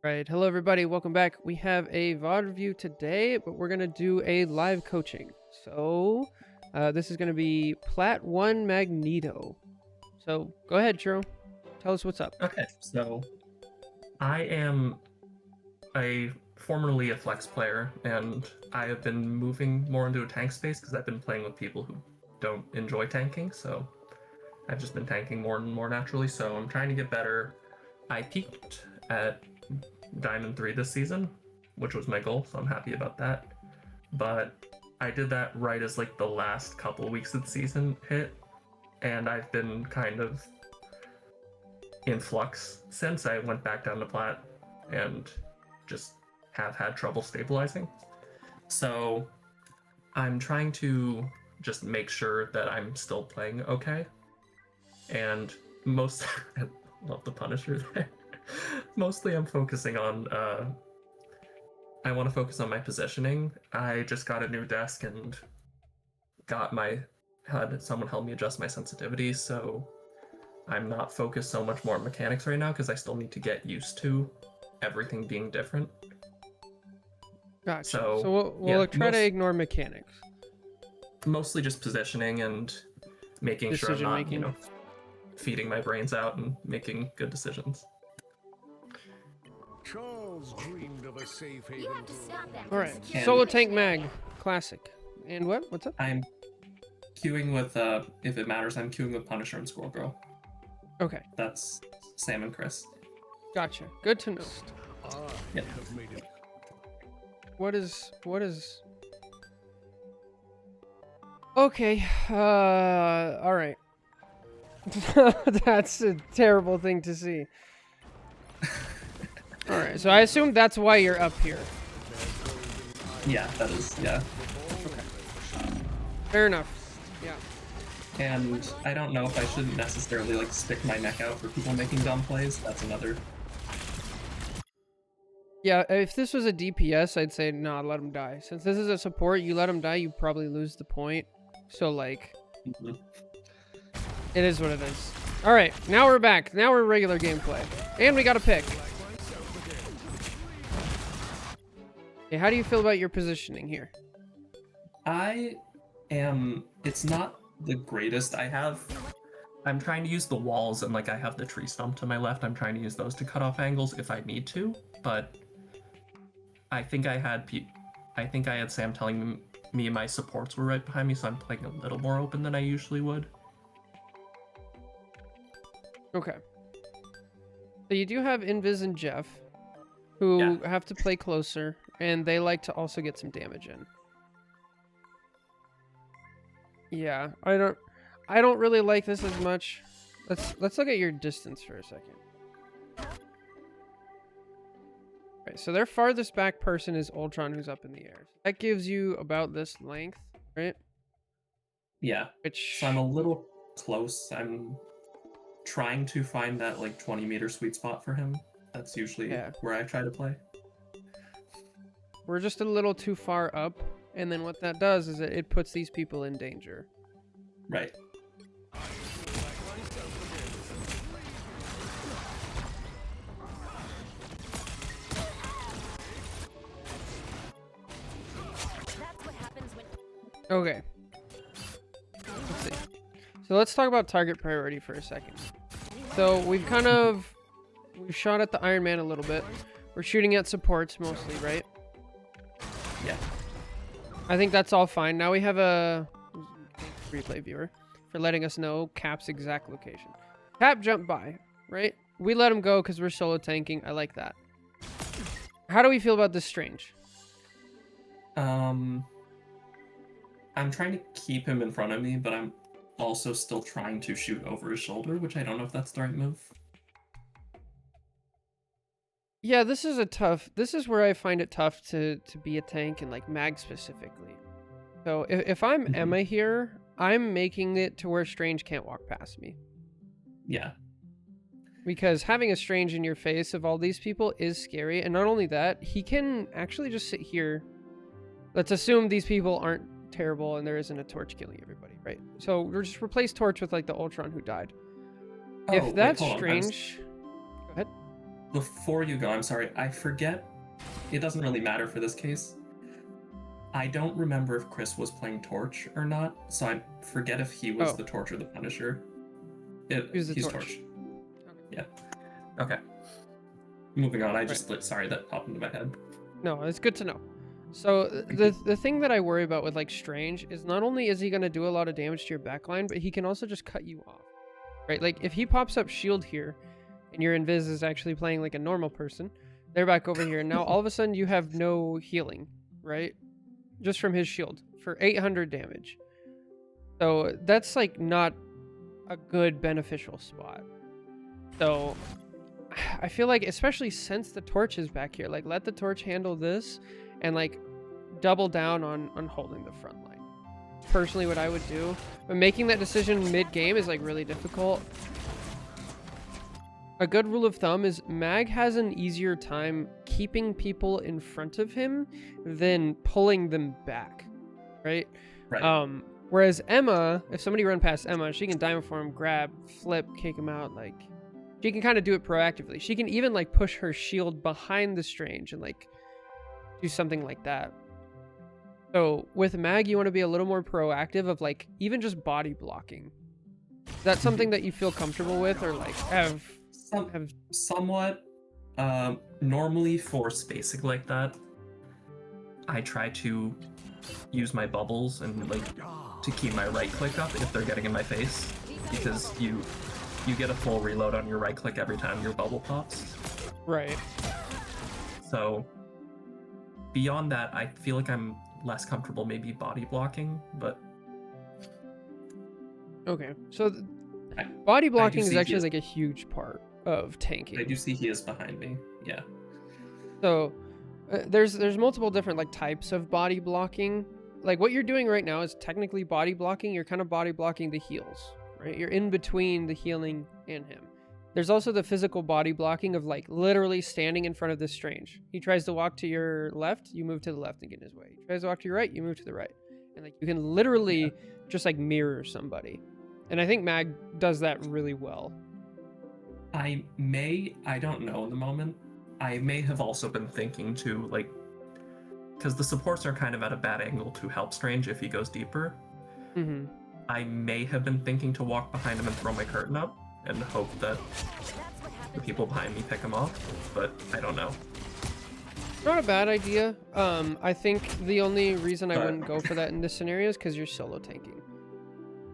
Right. Hello, everybody. Welcome back. We have a VOD review today, but we're going to do a live coaching. So, this is going to be Plat 1 Magneto. So, go ahead, Churro. Tell us what's up. Okay, so I am formerly a flex player, and I have been moving more into a tank space because I've been playing with people who don't enjoy tanking, so I've just been tanking more and more naturally, so I'm trying to get better. I peaked at Diamond 3 this season, which was my goal, so I'm happy about that. But I did that right as like the last couple weeks of the season hit, and I've been kind of in flux since I went back down to Plat and just have had trouble stabilizing. So I'm trying to just make sure that I'm still playing okay. And most I love the Punisher there. Mostly I'm focusing on I want to focus on my positioning. I just got a new desk and had someone help me adjust my sensitivity, so I'm not focused so much more on mechanics right now because I still need to get used to everything being different. Gotcha. So we'll try to ignore mechanics. Mostly just positioning and making sure I'm not, feeding my brains out and making good decisions. Charles dreamed of a safe haven. All right. Solo Tank Mag. Classic. And what? What's up? I'm queuing with, if it matters, I'm queuing with Punisher and Squirrel Girl. Okay. That's Sam and Chris. Gotcha. Good to know. Yep. What is... Okay. All right. That's a terrible thing to see. All right. So I assume that's why you're up here. Yeah, that is, yeah. Okay. Fair enough. Yeah. And I don't know if I shouldn't necessarily stick my neck out for people making dumb plays. That's another. Yeah, if this was a DPS, I'd say nah, let him die. Since this is a support, you let him die, you probably lose the point. So Mm-hmm. It is what it is. All right, now we're back. Now we're regular gameplay, and we got a pick. Okay, how do you feel about your positioning here? It's not the greatest. I'm trying to use the walls and I have the tree stump to my left. I'm trying to use those to cut off angles if I need to, but I think I had Sam telling me my supports were right behind me, so I'm playing a little more open than I usually would. Okay. So you do have Invis and Jeff, who have to play closer, and they like to also get some damage in. Yeah, I don't really like this as much. Let's look at your distance for a second. Right, so their farthest back person is Ultron, who's up in the air. That gives you about this length, right? Yeah. So I'm a little close. I'm trying to find that 20-meter sweet spot for him. That's usually where I try to play. We're just a little too far up, and then what that does is it puts these people in danger. Right. Okay. Let's see. So let's talk about target priority for a second. So we've shot at the Iron Man a little bit. We're shooting at supports mostly, right? Yeah. I think that's all fine. Now we have a replay viewer for letting us know Cap's exact location. Cap jumped by, right? We let him go because we're solo tanking. I like that. How do we feel about this Strange? I'm trying to keep him in front of me, but I'm also still trying to shoot over his shoulder, which I don't know if that's the right move. Yeah, this is where I find it tough to be a tank and mag specifically. So if I'm Emma here, I'm making it to where Strange can't walk past me. Yeah. Because having a Strange in your face of all these people is scary, and not only that, he can actually just sit here. Let's assume these people aren't terrible and there isn't a Torch killing everybody, right? So we'll just replace Torch with the Ultron who died. If that's Strange... Go ahead. Before you go, I'm sorry, I forget. It doesn't really matter for this case. I don't remember if Chris was playing Torch or not, so I forget if he was Oh. the Torch or the Punisher. Who's the He's Torch? Yeah. Okay. Moving on. I just sorry that popped into my head. No, it's good to know. So the thing that I worry about with like Strange is not only is he gonna do a lot of damage to your backline, but he can also just cut you off. Right? Like if he pops up shield here and your invis is actually playing like a normal person, they're back over here, and now all of a sudden you have no healing, right? Just from his shield for 800 damage. So that's like not a good beneficial spot. So I feel like, especially since the Torch is back here, like let the Torch handle this and like double down on holding the front line. Personally, what I would do, but making that decision mid-game is like really difficult. A good rule of thumb is Mag has an easier time keeping people in front of him than pulling them back, right? Right. Whereas Emma, if somebody run past Emma, she can diamond form, grab, flip, kick him out. Like, she can kind of do it proactively. She can even like push her shield behind the Strange and like do something like that. So with Mag, you want to be a little more proactive of like even just body blocking. Is that something that you feel comfortable with, or like have somewhat? Normally for spacing like that, I try to use my bubbles and like to keep my right click up if they're getting in my face, because you get a full reload on your right click every time your bubble pops. Right. So beyond that, I feel like I'm less comfortable maybe body blocking, but okay. So body blocking is actually is like a huge part of tanking. I do see he is behind me. Yeah. So there's multiple different like types of body blocking. Like what you're doing right now is technically body blocking. You're kind of body blocking the heals, right? You're in between the healing and him. There's also the physical body blocking of like literally standing in front of this Strange. He tries to walk to your left, you move to the left and get in his way. He tries to walk to your right, you move to the right. And like you can literally just like mirror somebody. And I think Mag does that really well. I don't know in the moment. I may have also been thinking to like, because the supports are kind of at a bad angle to help Strange if he goes deeper. Mm-hmm. I may have been thinking to walk behind him and throw my curtain up and hope that the people behind me pick him off, but I don't know. Not a bad idea. I think the only reason I wouldn't go for that in this scenario is because you're solo tanking.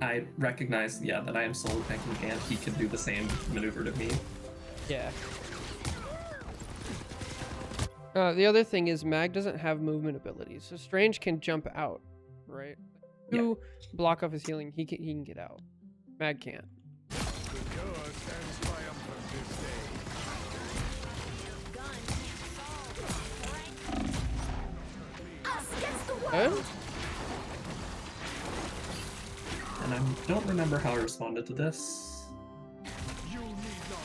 I recognize, that I am solo tanking and he can do the same maneuver to me. Yeah. The other thing is Mag doesn't have movement abilities, so Strange can jump out, right? You block off his healing, he can get out. Mag can't. Good? And I don't remember how I responded to this.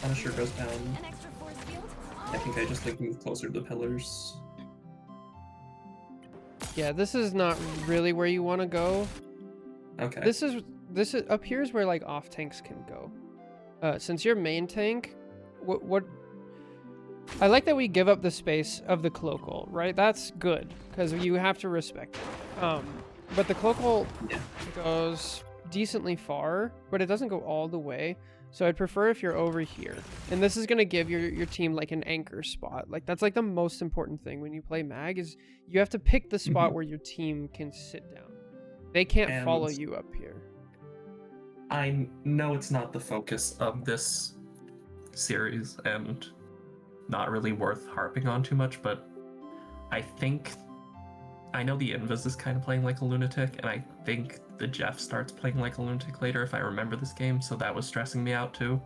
Punisher goes down. I think I just like move closer to the pillars. Yeah, this is not really where you want to go. Okay. This is up here is where like off tanks can go. Since you're main tank, what I like that we give up the space of the cloacal, right? That's good because you have to respect it. But the cloacal goes decently far, but it doesn't go all the way. So I'd prefer if you're over here. And this is going to give your team like an anchor spot. Like that's like the most important thing when you play Mag is you have to pick the spot where your team can sit down. They can't follow you up here. I know it's not the focus of this series and not really worth harping on too much, but I know the Invis is kind of playing like a lunatic, and I think the Jeff starts playing like a lunatic later if I remember this game, so that was stressing me out too.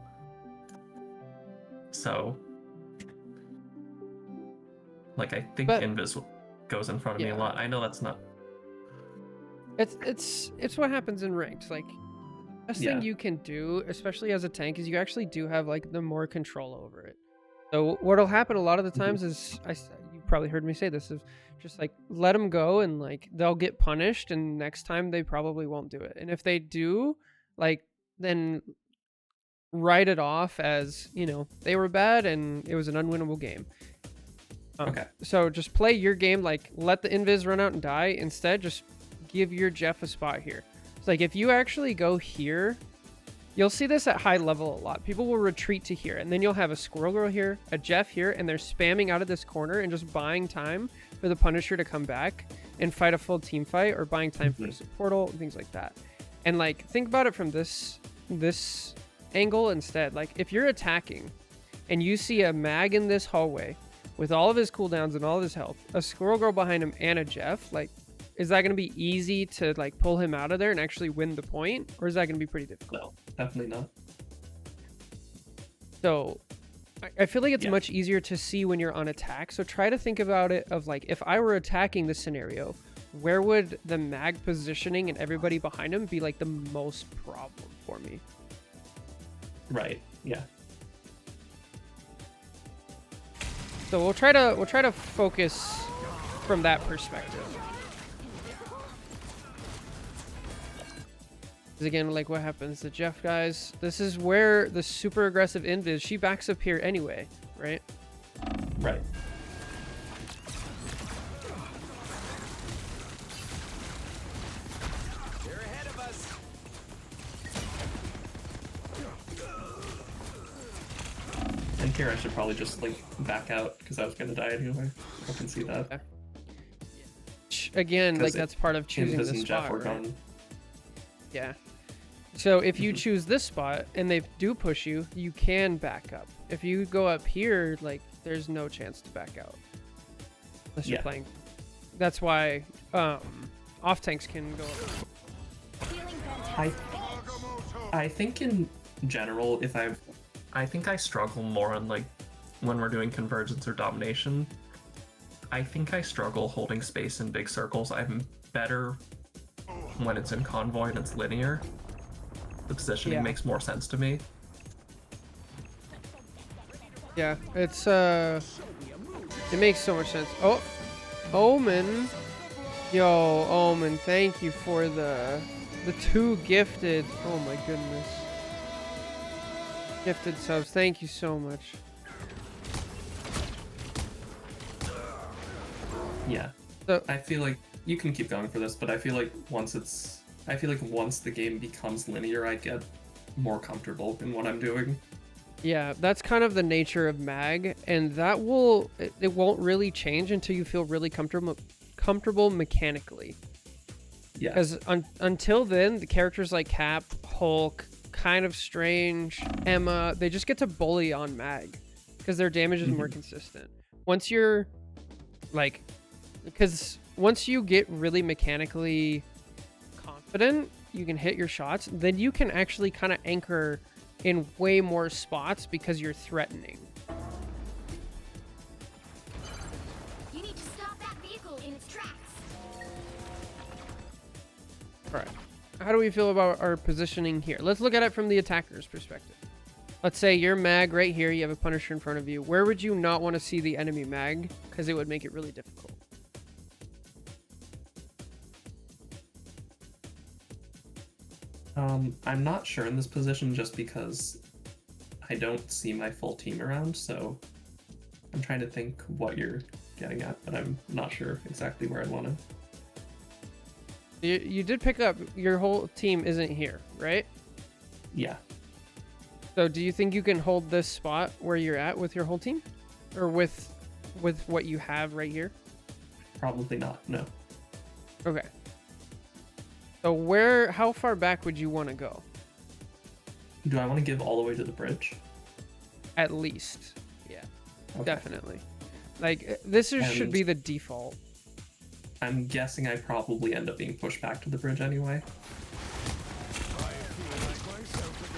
So, like, I think Invis goes in front of me a lot. I know that's not... It's what happens in ranked. Like, the best thing you can do, especially as a tank, is you actually do have, like, the more control over it. So what'll happen a lot of the times is, you probably heard me say this, is just like let them go and like they'll get punished, and next time they probably won't do it. And if they do, like then write it off as, you know, they were bad and it was an unwinnable game. Okay. So just play your game, like let the invis run out and die. Instead, just give your Jeff a spot here. It's like if you actually go here, you'll see this at high level a lot. People will retreat to here, and then you'll have a Squirrel Girl here, a Jeff here, and they're spamming out of this corner and just buying time for the Punisher to come back and fight a full team fight, or buying time for a portal and things like that. And like think about it from this angle instead. Like if you're attacking and you see a mag in this hallway with all of his cooldowns and all of his health, a Squirrel Girl behind him, and a Jeff, like, is that going to be easy to like pull him out of there and actually win the point, or is that going to be pretty difficult? No, definitely not. So I feel like it's much easier to see when you're on attack. So try to think about it of like, if I were attacking this scenario, where would the mag positioning and everybody behind him be like the most problem for me? Right. Yeah. So we'll try to focus from that perspective. Because again, like what happens, the Jeff guys, this is where the super aggressive invis, she backs up here anyway, right? Right. They're ahead of us. And here I should probably just like back out because I was gonna die anyway. I can see that. Okay. Again, like 'Cause that's part of choosing Invis the and Jeff spot, were right? gone. Yeah. So if you choose this spot and they do push you, you can back up. If you go up here, like there's no chance to back out unless you're playing. That's why off tanks can go up. I think in general, I think I struggle more on like when we're doing convergence or domination. I think I struggle holding space in big circles. I'm better when it's in convoy and it's linear. The positioning makes more sense to me. Yeah, it's it makes so much sense. Oh, Omen. Yo, Omen, thank you for the 2 gifted. Oh my goodness. Gifted subs. Thank you so much. Yeah. So I feel like you can keep going for this, but I feel like once the game becomes linear, I get more comfortable in what I'm doing. yeah, that's kind of the nature of mag, and that it won't really change until you feel really comfortable mechanically. Yeah. Because until then, the characters like Cap, Hulk, kind of Strange, Emma, they just get to bully on mag because their damage is more consistent. Once you're like, because once you get really mechanically confident, you can hit your shots, then you can actually kind of anchor in way more spots because you're threatening. You need to stop that vehicle in its tracks. All right. How do we feel about our positioning here? Let's look at it from the attacker's perspective. Let's say you're mag right here. You have a Punisher in front of you. Where would you not want to see the enemy mag? Because it would make it really difficult. I'm not sure in this position just because I don't see my full team around, so I'm trying to think what you're getting at, but I'm not sure exactly where I want to. You did pick up your whole team isn't here, right? Yeah. So do you think you can hold this spot where you're at with your whole team? Or with what you have right here? Probably not, no. Okay. So how far back would you want to go? Do I want to give all the way to the bridge? At least. Yeah, Okay. Definitely. Like, this should And- be the default. I'm guessing I probably end up being pushed back to the bridge anyway.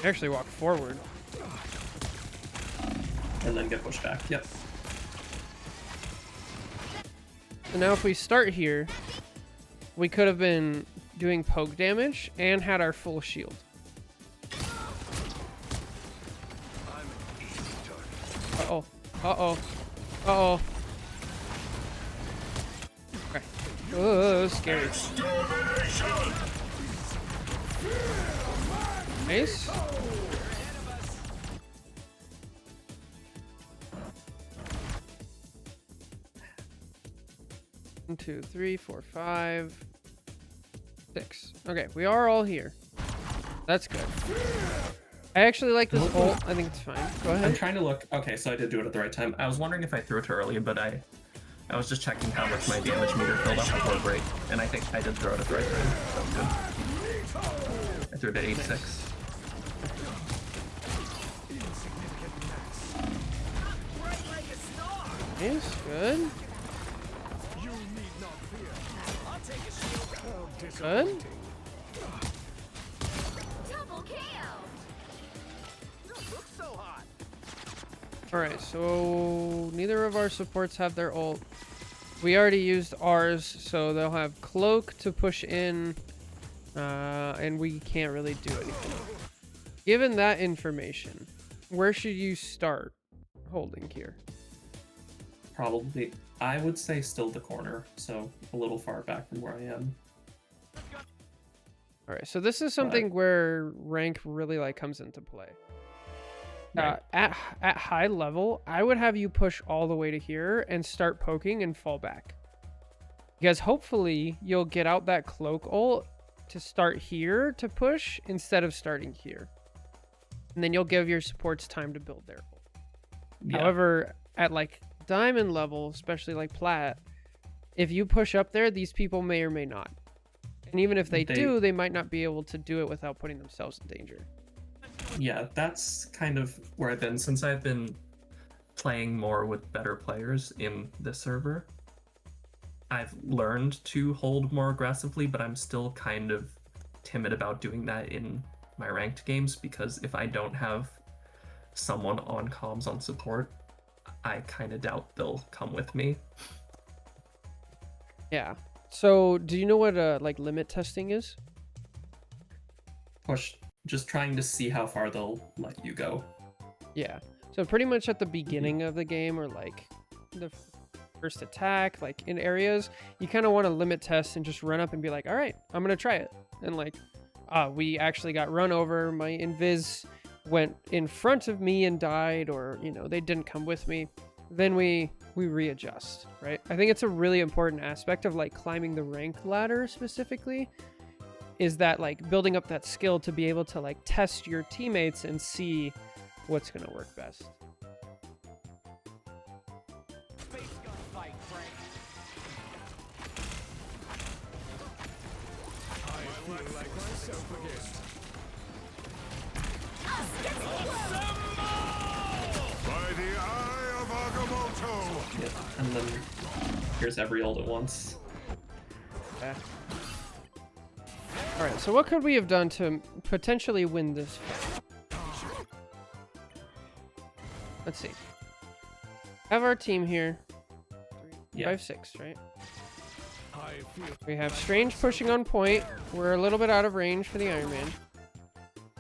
Actually walk forward. And then get pushed back, yep. So now if we start here, we could have been doing poke damage and had our full shield. Uh-oh. Uh-oh. Uh-oh. Okay. Oh, scary. Nice. 1, 2, 3, 4, 5, 6. Okay, we are all here. That's good. I actually like this ult. I think it's fine. Go I'm ahead. trying to look. Okay, so I did do it at the right time. I was wondering if I threw it early, but I was just checking how much my damage meter filled up before break, and I think I did throw it at the right time. That was good. I threw it at 8-6. It's good. You need not fear. I'll take a shield. How Good. disappointing. Double KO. Don't look so hot. Alright, so neither of our supports have their ult. We already used ours, so they'll have cloak to push in, and we can't really do anything. Given that information, where should you start holding here? Probably, I would say still the corner, so a little far back from where I am. Alright, so this is something where rank really like comes into play. Right. At high level, I would have you push all the way to here and start poking and fall back. Because hopefully you'll get out that cloak ult to start here to push instead of starting here. And then you'll give your supports time to build their ult. Yeah. However, at like diamond level, especially like plat, if you push up there, these people may or may not. And even if they do, they might not be able to do it without putting themselves in danger. Yeah, that's kind of where I've been since I've been playing more with better players in this server. I've learned to hold more aggressively, but I'm still kind of timid about doing that in my ranked games because if I don't have someone on comms on support, I kind of doubt they'll come with me. Yeah. So, do you know what like limit testing is? Just trying to see how far they'll let you go. Yeah. So pretty much at the beginning of the game or like the first attack, like in areas, you kind of want to limit test and just run up and be like, all right, I'm going to try it. And like, we actually got run over. My invis went in front of me and died, or, you know, they didn't come with me. Then we readjust, right? I think it's a really important aspect of like climbing the rank ladder specifically, is that like building up that skill to be able to like test your teammates and see what's going to work best. I feel like myself again. By the eye of Agamotto. Yeah, and then here's every ult at once. Okay. All right, so what could we have done to potentially win this fight? Let's see. Have our team here. 3, Yeah. 5, 6, right? I feel We have Strange pushing on point. We're a little bit out of range for the Iron Man.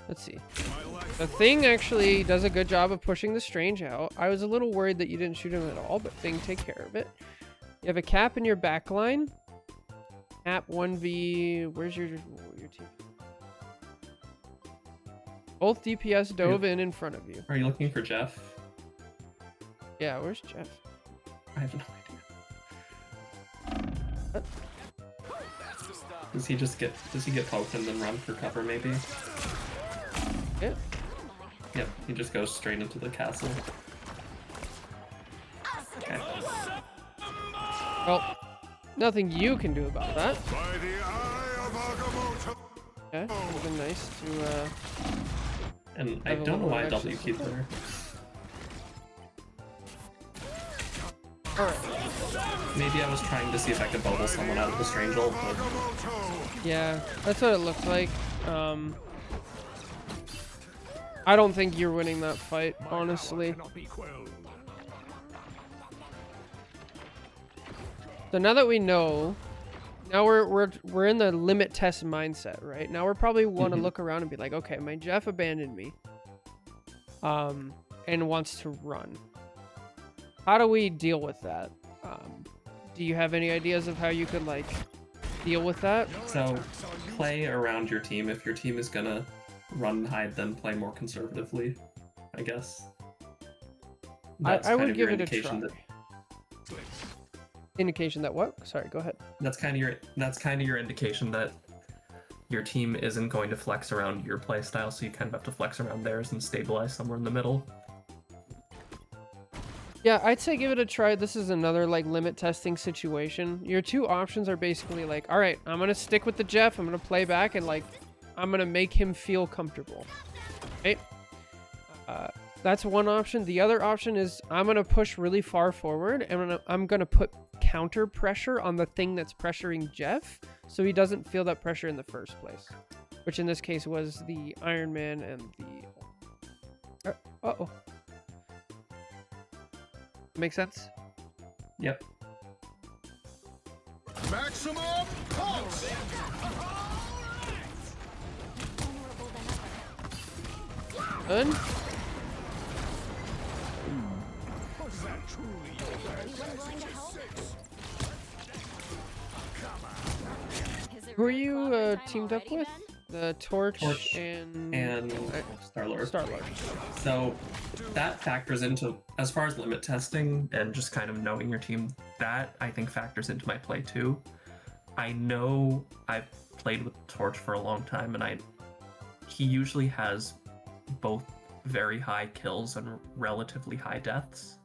Let's see. my life. The Thing actually does a good job of pushing the Strange out. I was a little worried that you didn't shoot him at all, but Thing take care of it. You have a Cap in your back line. Cap 1v. Where's your team? Both DPS dove in front of you. Are you looking for Jeff? Yeah, where's Jeff? I have no idea. What? Does he get poked and then run for cover maybe? Yeah. Yep, he just goes straight into the castle. Okay. Well, nothing you can do about that. By the eye of Agamotto. Okay, would have been nice to, And I Have a don't know little why extra W keep support. there. Alright. Maybe I was trying to see if I could bubble someone out of the strange ult, but Yeah, that's what it looked like. I don't think you're winning that fight, honestly. Cannot be quelled. So now that we know, now we're in the limit test mindset, right? Now we're probably want to look around and be like, okay, my Jeff abandoned me, and wants to run. How do we deal with that? Do you have any ideas of how you could like deal with that? so play around your team. If your team is gonna run and hide, then play more conservatively, I guess. That's I kind would of give your it a indication try. that Indication that what? Sorry, go ahead. That's kind of your indication that your team isn't going to flex around your playstyle, so you kind of have to flex around theirs and stabilize somewhere in the middle. Yeah, I'd say give it a try. This is another like limit testing situation. Your two options are basically like, all right, I'm gonna stick with the Jeff. I'm gonna play back and like, I'm gonna make him feel comfortable. Right? That's one option. The other option is I'm gonna push really far forward and I'm gonna put counter pressure on the thing that's pressuring Jeff, so he doesn't feel that pressure in the first place. Which in this case was the Iron Man and the. Uh-oh. Make sense? Yep. Maximum pulse! Good. Was that truly your best? Anyone willing to help? Is it Who are really you clobbering time teamed up already, with? Ben? The Torch, Torch and Star-Lord. Star-Lord. So that factors into, as far as limit testing and just kind of knowing your team, that I think factors into my play too. I know I've played with Torch for a long time, and he usually has both very high kills and relatively high deaths.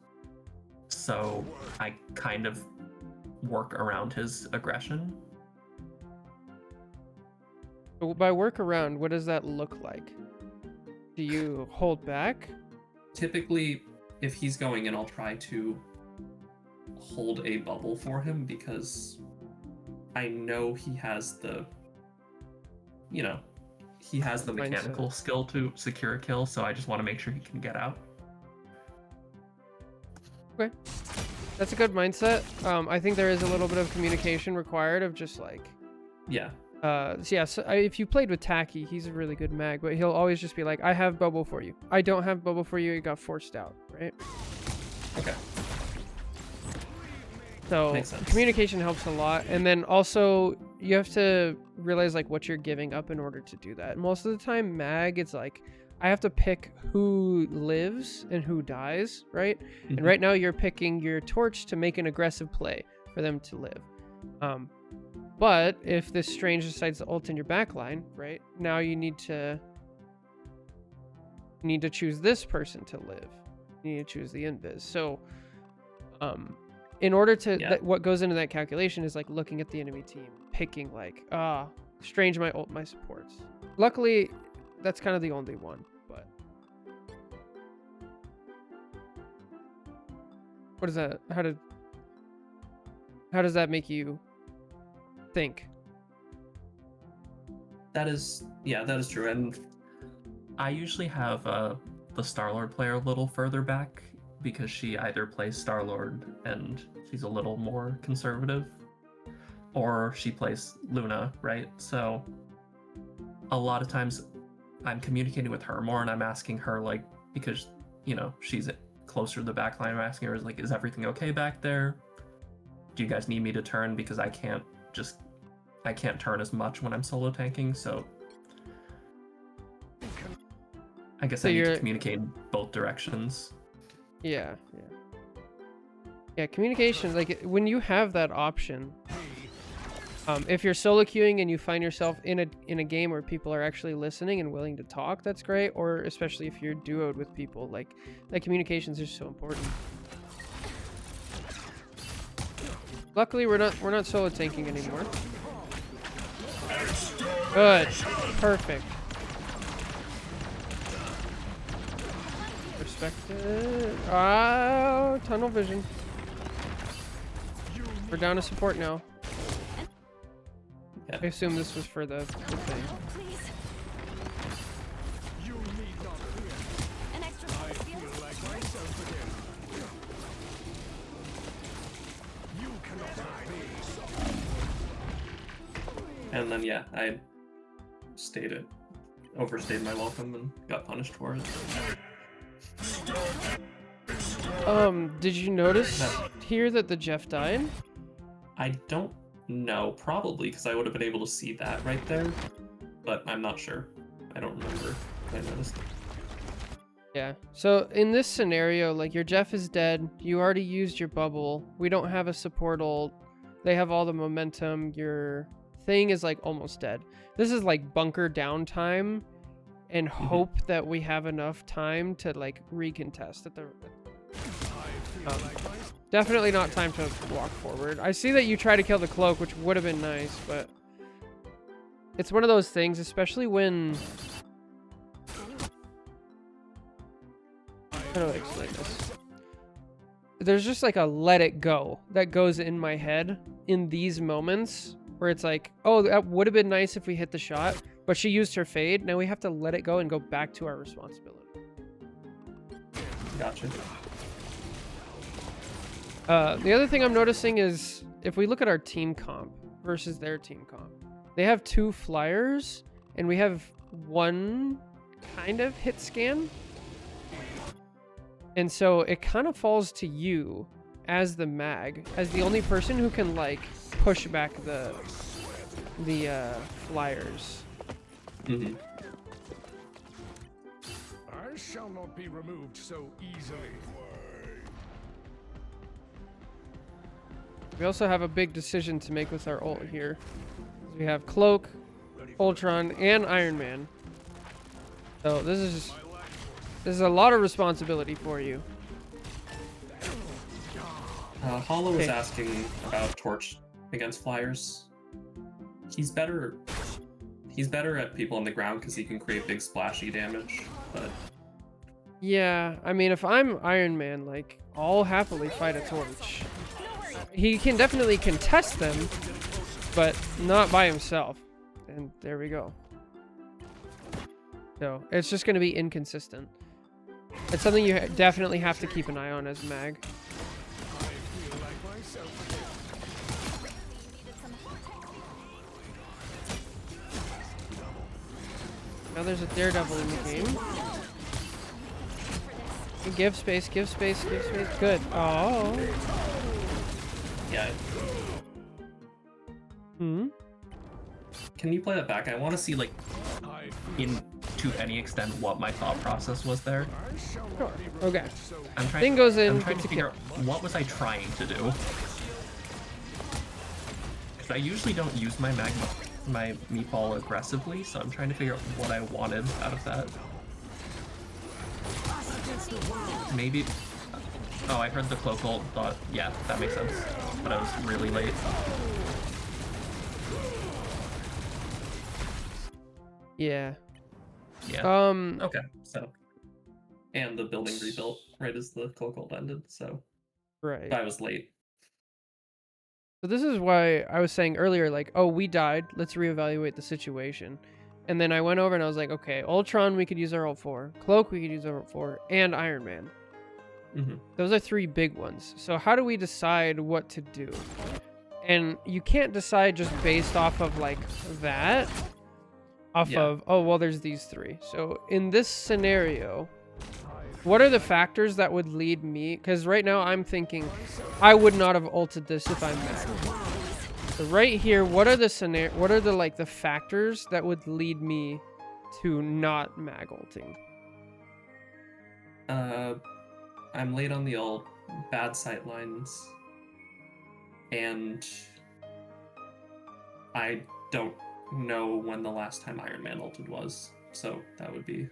So I kind of work around his aggression. By work around, what does that look like? Do you hold back? Typically, if he's going in, I'll try to hold a bubble for him because I know he has the, he has the mechanical skill to secure a kill, so I just want to make sure he can get out. Okay. That's a good mindset. I think there is a little bit of communication required of just like... Yeah. If you played with Tacky, he's a really good mag, but he'll always just be like, I have bubble for you. I don't have bubble for you, it got forced out, right? Okay. So Makes sense. communication helps a lot. And then also you have to realize like what you're giving up in order to do that. Most of the time mag, it's like, I have to pick who lives and who dies, right? Mm-hmm. And right now you're picking your Torch to make an aggressive play for them to live. But if this Strange decides to ult in your backline, right, now you need to choose this person to live. You need to choose the invis. So, in order to, what goes into that calculation is like looking at the enemy team, picking like, Strange might ult my supports. Luckily, that's kind of the only one, but. What is that? How does that make you think? That is true, and I usually have the Star-Lord player a little further back because she either plays Star-Lord and she's a little more conservative, or she plays Luna, right? So a lot of times I'm communicating with her more, and I'm asking her like, because she's closer to the back line, I'm asking her like, is everything okay back there? Do you guys need me to turn? Because I can't turn as much when I'm solo tanking, so I guess I need to communicate in both directions. Yeah. Communication, like when you have that option, if you're solo queuing and you find yourself in a game where people are actually listening and willing to talk, that's great. Or especially if you're duoed with people, like communications are so important. Luckily, we're not solo tanking anymore. Good. Perfect. Respected. Oh, tunnel vision. We're down to support now. Yeah. I assume this was for the thing. Please. You need not fear. An extra I feel? feel like myself again. You cannot stop me. And then I overstayed my welcome and got punished for it. Did you notice here that the Jeff died? I don't know, probably because I would have been able to see that right there, but I'm not sure. I don't remember if I noticed. Yeah. So in this scenario, like your Jeff is dead. You already used your bubble. We don't have a support ult. They have all the momentum. Your thing is like almost dead. This is like bunker downtime and hope that we have enough time to like recontest at the. Definitely not time to walk forward. I see that you try to kill the cloak, which would have been nice, but it's one of those things, especially when. How do I explain this? There's just like a let it go that goes in my head in these moments where it's like, oh, that would have been nice if we hit the shot, but she used her fade. Now we have to let it go and go back to our responsibility. Gotcha. The other thing I'm noticing is if we look at our team comp versus their team comp, they have 2 flyers and we have 1 kind of hit scan. And so it kind of falls to you as the mag, as the only person who can like push back the flyers. Mm-hmm. I shall not be removed so easily. We also have a big decision to make with our ult here. We have Cloak, Ultron, and Iron Man. So this is a lot of responsibility for you. Hollow was asking about Torch against flyers. He's better at people on the ground because he can create big splashy damage, but Yeah, I mean, if I'm Iron Man, like, I'll happily fight a Torch. He can definitely contest them, but not by himself. And there we go. So, it's just going to be inconsistent. It's something you definitely have to keep an eye on as mag. Now there's a Daredevil in the game. Give space, give space, give space. Good. Oh. yeah. Hmm? Can you play that back? I want to see, like, to any extent what my thought process was there. Sure. Okay. I'm trying, Thing goes in, I'm trying good to to figure kill. out what was I trying to do. Because I usually don't use my meatball aggressively, so I'm trying to figure out what I wanted out of that. Maybe. Oh, I heard the cloak ult, thought, yeah, that makes sense. But I was really late. Yeah. Yeah. Okay, so. And the building rebuilt right as the cloak ult ended, so. Right. I was late. So this is why I was saying earlier, like, oh, we died. Let's reevaluate the situation. And then I went over and I was like, okay, Ultron we could use our ult for, Cloak we could use our ult for, and Iron Man. Mm-hmm. Those are 3 big ones. So how do we decide what to do? And you can't decide just based off of like that. Of, oh, well, there's these 3. So in this scenario, what are the factors that would lead me? Because right now I'm thinking I would not have ulted this if I'm mag. So right here, what are the the factors that would lead me to not mag ulting? I'm late on the ult, bad sight lines, and I don't know when the last time Iron Man ulted was, so that would be...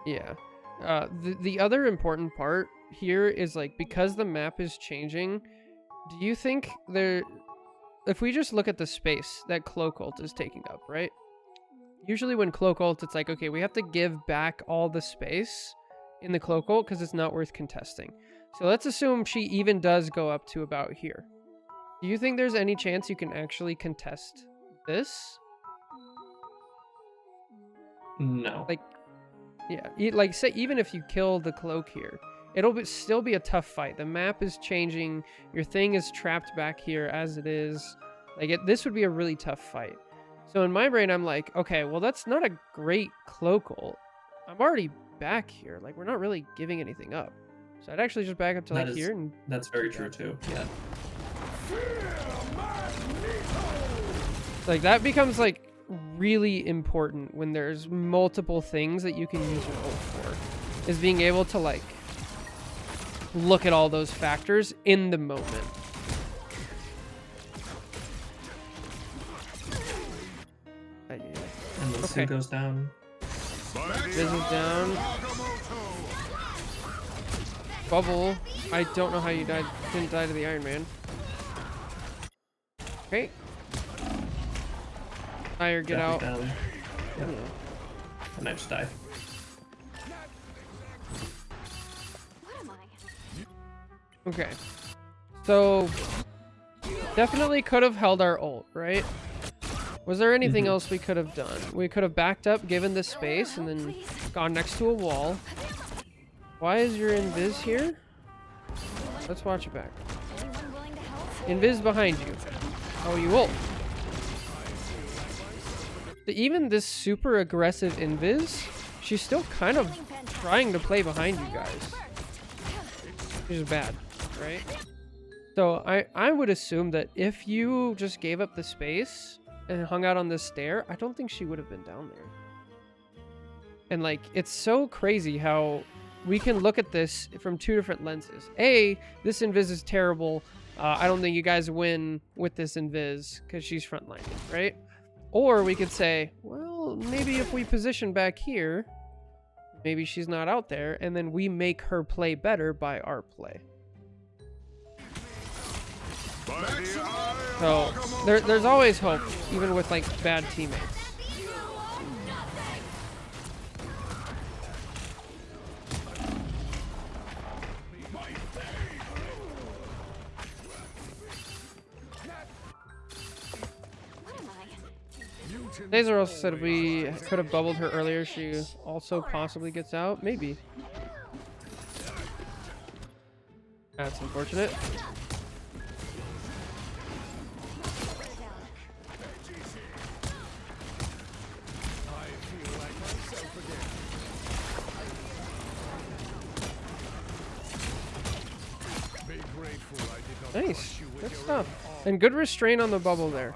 Yeah. The other important part here is, like, because the map is changing, do you think if we just look at the space that Cloak ult is taking up, right? Usually when Cloak ult, it's like, okay, we have to give back all the space in the Cloak ult because it's not worth contesting. So let's assume she even does go up to about here. Do you think there's any chance you can actually contest this? No. Like, yeah, like, say, even if you kill the Cloak here, it'll still be a tough fight. The map is changing. Your thing is trapped back here as it is. Like, this would be a really tough fight. So in my brain, I'm like, okay, well, that's not a great Cloak ult. I'm already back here. Like, we're not really giving anything up. So I'd actually just back up to, like, here. And that's very true, too. Yeah. like, that becomes, like, really important when there's multiple things that you can use your ult for, is being able to like look at all those factors in the moment. And the Okay. Sue goes down. Viz is down. Bubble. I don't know how you died. Didn't die to the Iron Man. Okay. Fire, get Jeff is out. down. Yep. Yeah. And I just died. What am I? Okay. So definitely could have held our ult, right? Was there anything else we could have done? We could have backed up, given this space, and then gone next to a wall. Why is your invis here? Let's watch it back. Anyone willing to help? Invis behind you. Oh, you ult. Even this super aggressive invis, she's still kind of trying to play behind you guys. Which is bad, right? So I would assume that if you just gave up the space and hung out on this stair, I don't think she would have been down there. And like, it's so crazy how we can look at this from two different lenses. A, this invis is terrible. I don't think you guys win with this invis because she's frontlining, right? Or we could say, well, maybe if we position back here, maybe she's not out there, and then we make her play better by our play. So there's always hope, even with like bad teammates. What am I? Laser also said we could have bubbled her earlier. She also possibly gets out. Maybe. That's unfortunate. Nice. Good stuff. And good restraint on the bubble there.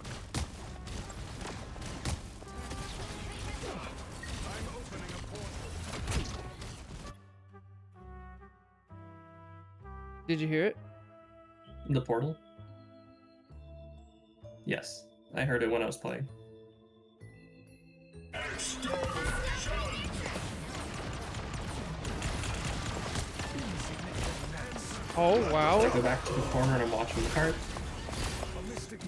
Did you hear it? The portal? Yes. I heard it when I was playing. Oh, I wow. go back to the corner and I'm watching the cart.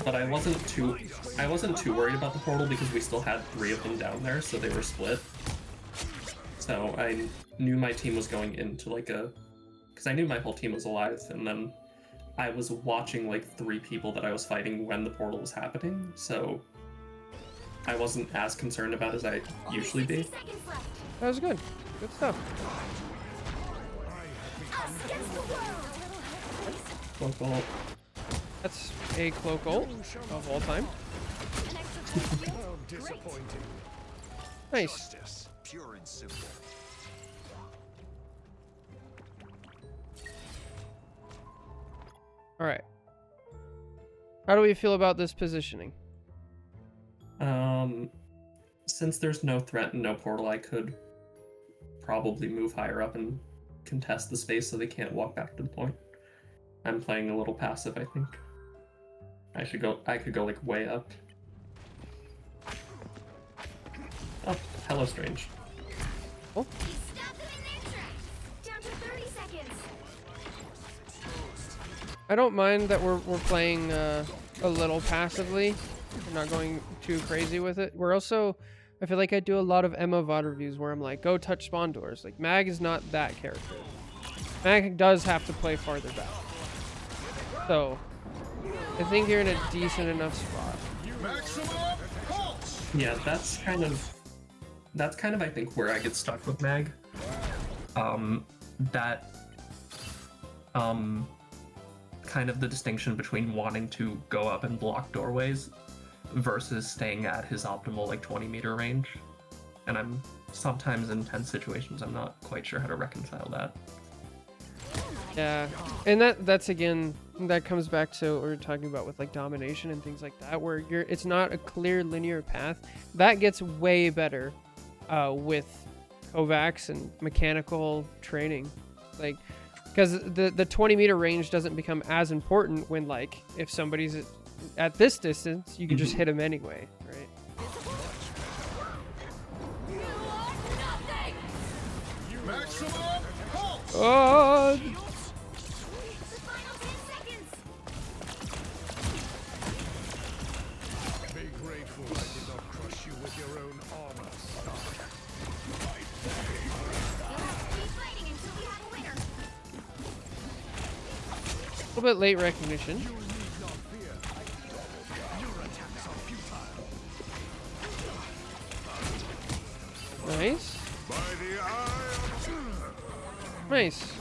But I wasn't too worried about the portal because we still had 3 of them down there, so they were split. So I knew my team was going into like a... Because I knew my whole team was alive, and then I was watching like 3 people that I was fighting when the portal was happening, so I wasn't as concerned about as I usually be. 60 seconds left. That was good. Good stuff. Us against the world. Well, That's a cloak ult of all time. An extra 20 minutes? Oh, disappointing. Nice. Justice, pure and simple. All right. How do we feel about this positioning? Since there's no threat and no portal, I could probably move higher up and contest the space so they can't walk back to the point. I'm playing a little passive, I think. I could go like way up. Oh, hello, Strange. Oh, Stop them in their tracks. Down to 30 seconds. I don't mind that we're playing a little passively. We're not going too crazy with it. We're also, I feel like I do a lot of Emma VOD reviews where I'm like, go touch spawn doors. Like, Mag is not that character. Mag does have to play farther back. So, I think you're in a decent enough spot. Yeah, that's kind of I think where I get stuck with Mag. Kind of the distinction between wanting to go up and block doorways versus staying at his optimal like 20-meter range. And I'm sometimes in tense situations I'm not quite sure how to reconcile that. Yeah, and that's again that comes back to what we were talking about with like domination and things like that, where it's not a clear linear path. That gets way better with Kovacs and mechanical training, like because the 20-meter range doesn't become as important when like if somebody's at this distance, you can just hit them anyway, right? Maximum pulse. Oh, The final 10 seconds. Be grateful I did not crush you with your own armor, Stark. You'll have to keep fighting until we have a winner. a little bit late recognition. You need not fear. Your attacks are futile. Nice, By the eye of nice.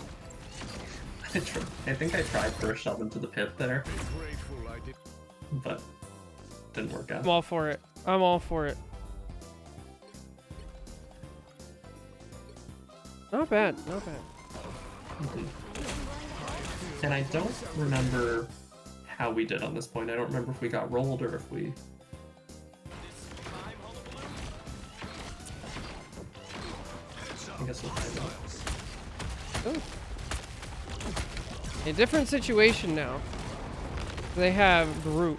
I think I tried for a shove into the pit there, Be grateful I did. but didn't work out. I'm all for it. I'm all for it. Not bad, not bad. And I don't remember how we did on this point. I don't remember if we got rolled or if we... I guess we'll find out. Oh. A different situation now. They have Groot.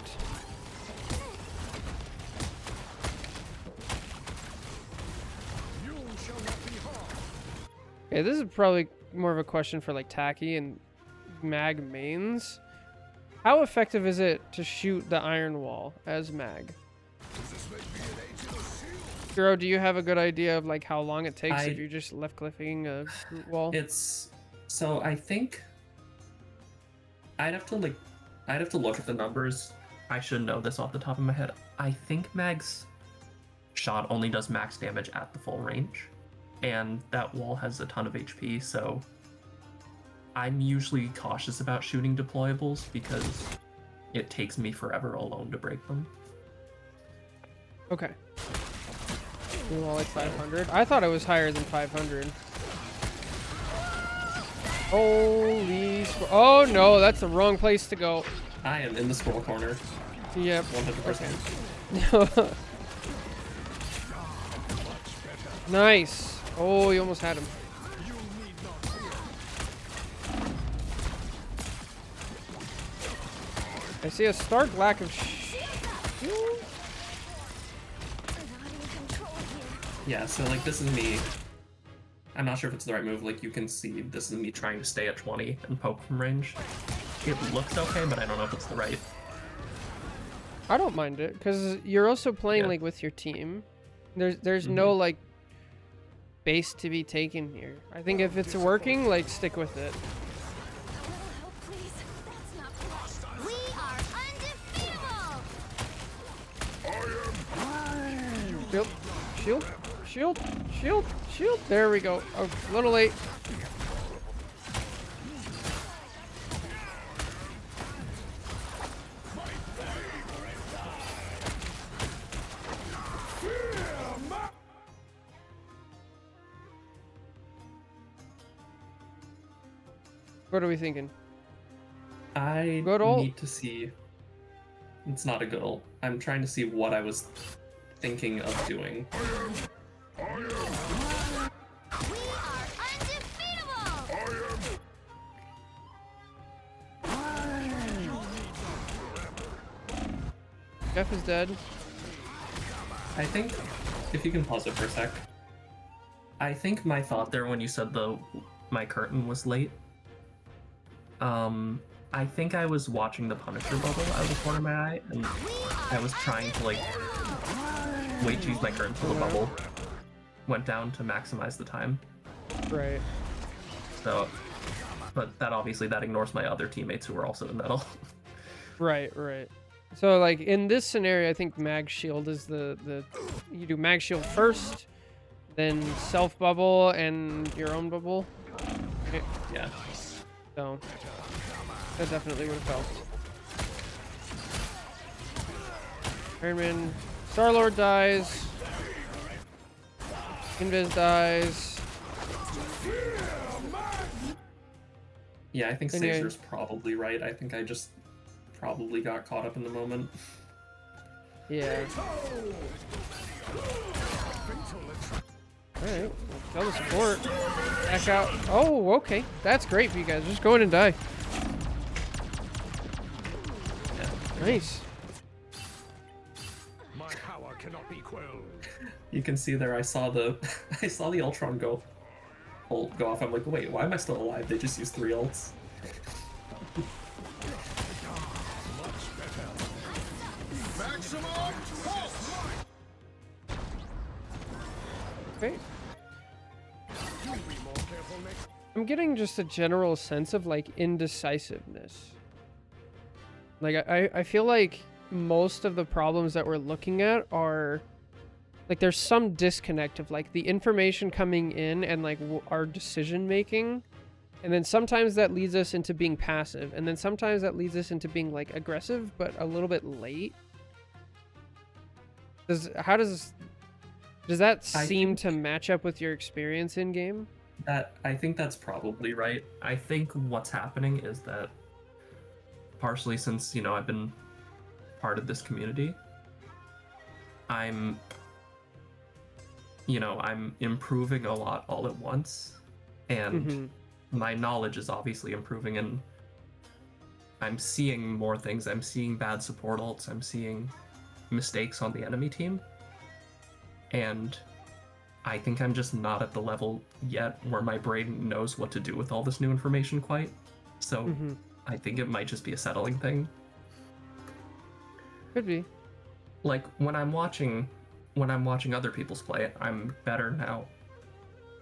You shall not be harmed. Okay, this is probably more of a question for like Tacky and Mag mains. How effective is it to shoot the Iron Wall as Mag? This may be an age of the shield. Hero, do you have a good idea of like how long it takes I- if you're just left clicking a Groot wall? It's... So I think... I'd have to look at the numbers. I should know this off the top of my head. I think Mag's shot only does max damage at the full range. And that wall has a ton of HP, so... I'm usually cautious about shooting deployables because it takes me forever alone to break them. Okay. New wall like 500. I thought it was higher than 500. Holy! Oh no, that's the wrong place to go. I am in the scroll corner, Yep. 100%. Nice. Oh, you almost had him. You need not fear. I see a stark lack of. I'm not in control here. Yeah, so like this is me. I'm not sure if it's the right move. Like you can see, this is me trying to stay at 20 and poke from range. It looks okay, but I don't know if it's the right. I don't mind it because you're also playing Yeah. like with your team. There's no like base to be taken here. I think if it's working, like stick with it. A little help, please. That's not polite. We are undefeatable. Shield, shield, shield, shield, shield. There we go. Oh, a little late. What are we thinking? I Good ult? need to see. It's not a good ult. I'm trying to see what I was thinking of doing. We are undefeatable. Jeff is dead. I think, if you can pause it for a sec. I think my thought there when you said my curtain was late. I think I was watching the Punisher bubble out of the corner of my eye, and I was trying to like wait to use my curtain till the bubble went down to maximize the time. Right. So, but that obviously that ignores my other teammates who were also in metal. Right, right. So like in this scenario, I think mag shield is the you do mag shield first, then self bubble and your own bubble. Okay, Yeah. so that definitely would have helped. Iron Man, Star-Lord dies. Invis dies. Yeah, I think And yeah. Caesar's probably right. I think I just probably got caught up in the moment. Yeah. Alright. Tell the support. Back out. Oh, okay. That's great for you guys. Just go in and die. Nice. My power cannot be quelled. You can see there I saw the I saw the Ultron go off. I'm like, wait, why am I still alive? They just used 3 ults. Much better. Maximum pulse. Okay. Do be more careful next. I'm getting just a general sense of like indecisiveness. Like I feel like most of the problems that we're looking at are like there's some disconnect of like the information coming in and like our decision making, and then sometimes that leads us into being passive, and then sometimes that leads us into being like aggressive but a little bit late. Does that seem to match up with your experience in game? I think that's probably right. I think what's happening is that partially since, I've been part of this community, I'm improving a lot all at once, and my knowledge is obviously improving, and I'm seeing more things. I'm seeing bad support ults, I'm seeing mistakes on the enemy team, and I think I'm just not at the level yet where my brain knows what to do with all this new information quite. So I think it might just be a settling thing. Could be. Like when I'm watching other people's play, I'm better now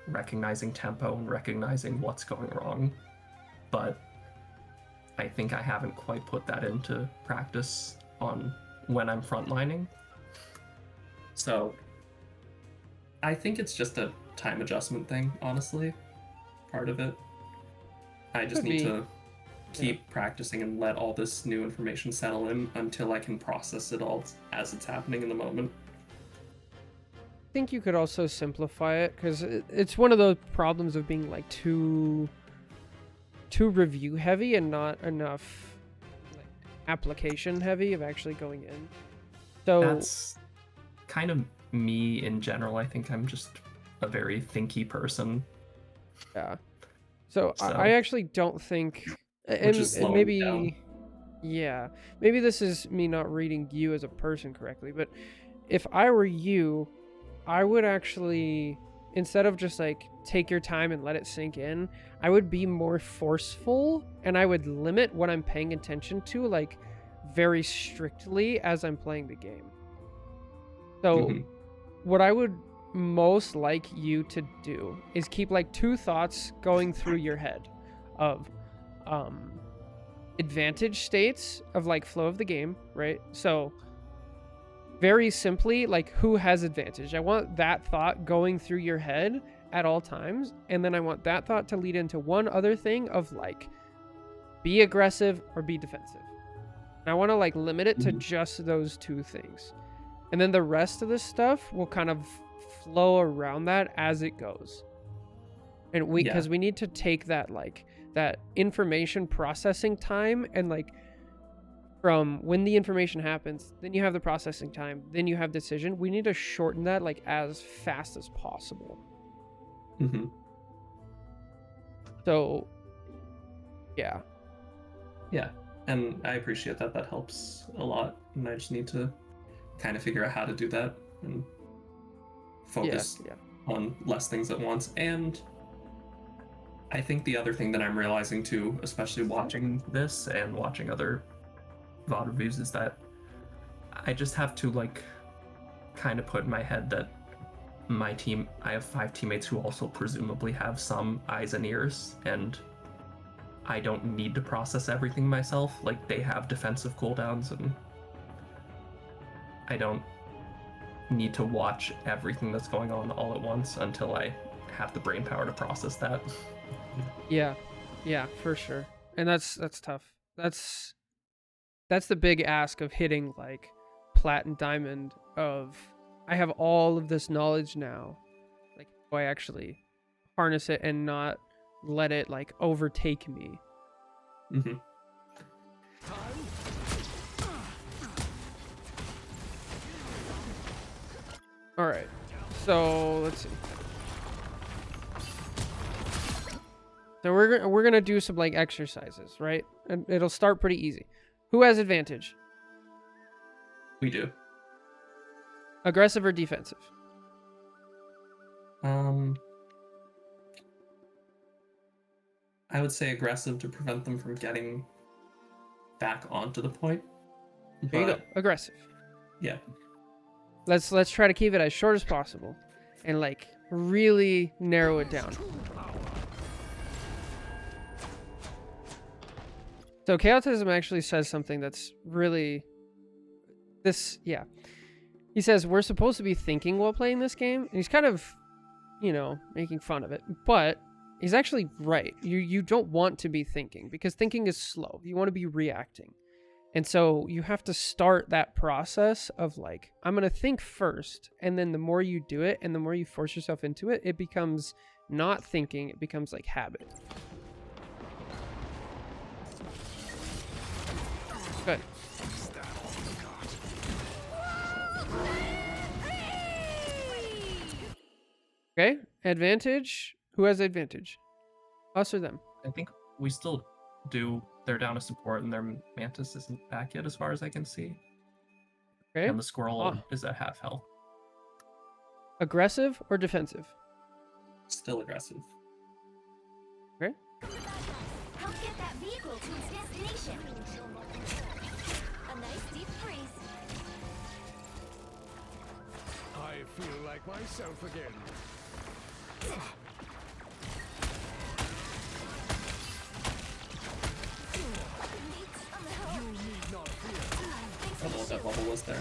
recognizing tempo and recognizing what's going wrong. But I think I haven't quite put that into practice on when I'm frontlining. So I think it's just a time adjustment thing, honestly. Part of it. I just need to keep practicing and let all this new information settle in until I can process it all as it's happening in the moment. I think you could also simplify it, because it's one of those problems of being like too review heavy and not enough like application heavy of actually going in. So that's kind of me in general. I think I'm just a very thinky person. Yeah. So I actually don't think, and maybe, yeah, maybe this is me not reading you as a person correctly, but if I were you, I would actually, instead of just like take your time and let it sink in, I would be more forceful, and I would limit what I'm paying attention to like very strictly as I'm playing the game. So what I would most like you to do is keep like 2 thoughts going through your head of advantage states of like flow of the game, right? So very simply, like, who has advantage? I want that thought going through your head at all times, and then I want that thought to lead into one other thing of like be aggressive or be defensive. And I want to like limit it to just those 2 things. And then the rest of the stuff will kind of flow around that as it goes. And because we need to take that like that information processing time, and like from when the information happens, then you have the processing time, then you have decision. We need to shorten that like as fast as possible. So yeah, and I appreciate that. That helps a lot, and I just need to kind of figure out how to do that and focus on less things at once. And I think the other thing that I'm realizing too, especially watching this and watching other VOD reviews, is that I just have to like kind of put in my head that my team, I have 5 teammates who also presumably have some eyes and ears, and I don't need to process everything myself. Like, they have defensive cooldowns, and I don't need to watch everything that's going on all at once until I have the brain power to process that. Yeah, for sure. And that's tough. That's the big ask of hitting like plat and diamond, of I have all of this knowledge now. Like, how do I actually harness it and not let it like overtake me? Mm-hmm. All right. So let's see. So we're gonna do some like exercises, right? And it'll start pretty easy. Who has advantage? We do. Aggressive or defensive? I would say aggressive to prevent them from getting back onto the point. There you go. But, Aggressive. yeah. Let's try to keep it as short as possible, and like really narrow it down. So Chaotism actually says something that's really yeah. He says we're supposed to be thinking while playing this game, and he's kind of, you know, making fun of it, but he's actually right. You don't want to be thinking because thinking is slow. You want to be reacting. And so you have to start that process of like, I'm going to think first, and then the more you do it and the more you force yourself into it, it becomes not thinking, it becomes like habit. Good. Okay, advantage. Who has advantage? Us or them? I think we still do. They're down to support, and their Mantis isn't back yet, as far as I can see. Okay. And the Squirrel is at half health. Aggressive or defensive? Still aggressive. Okay. Help get that vehicle to its destination. A nice deep freeze. I feel like myself again. You need not fear. I don't know what that bubble was there.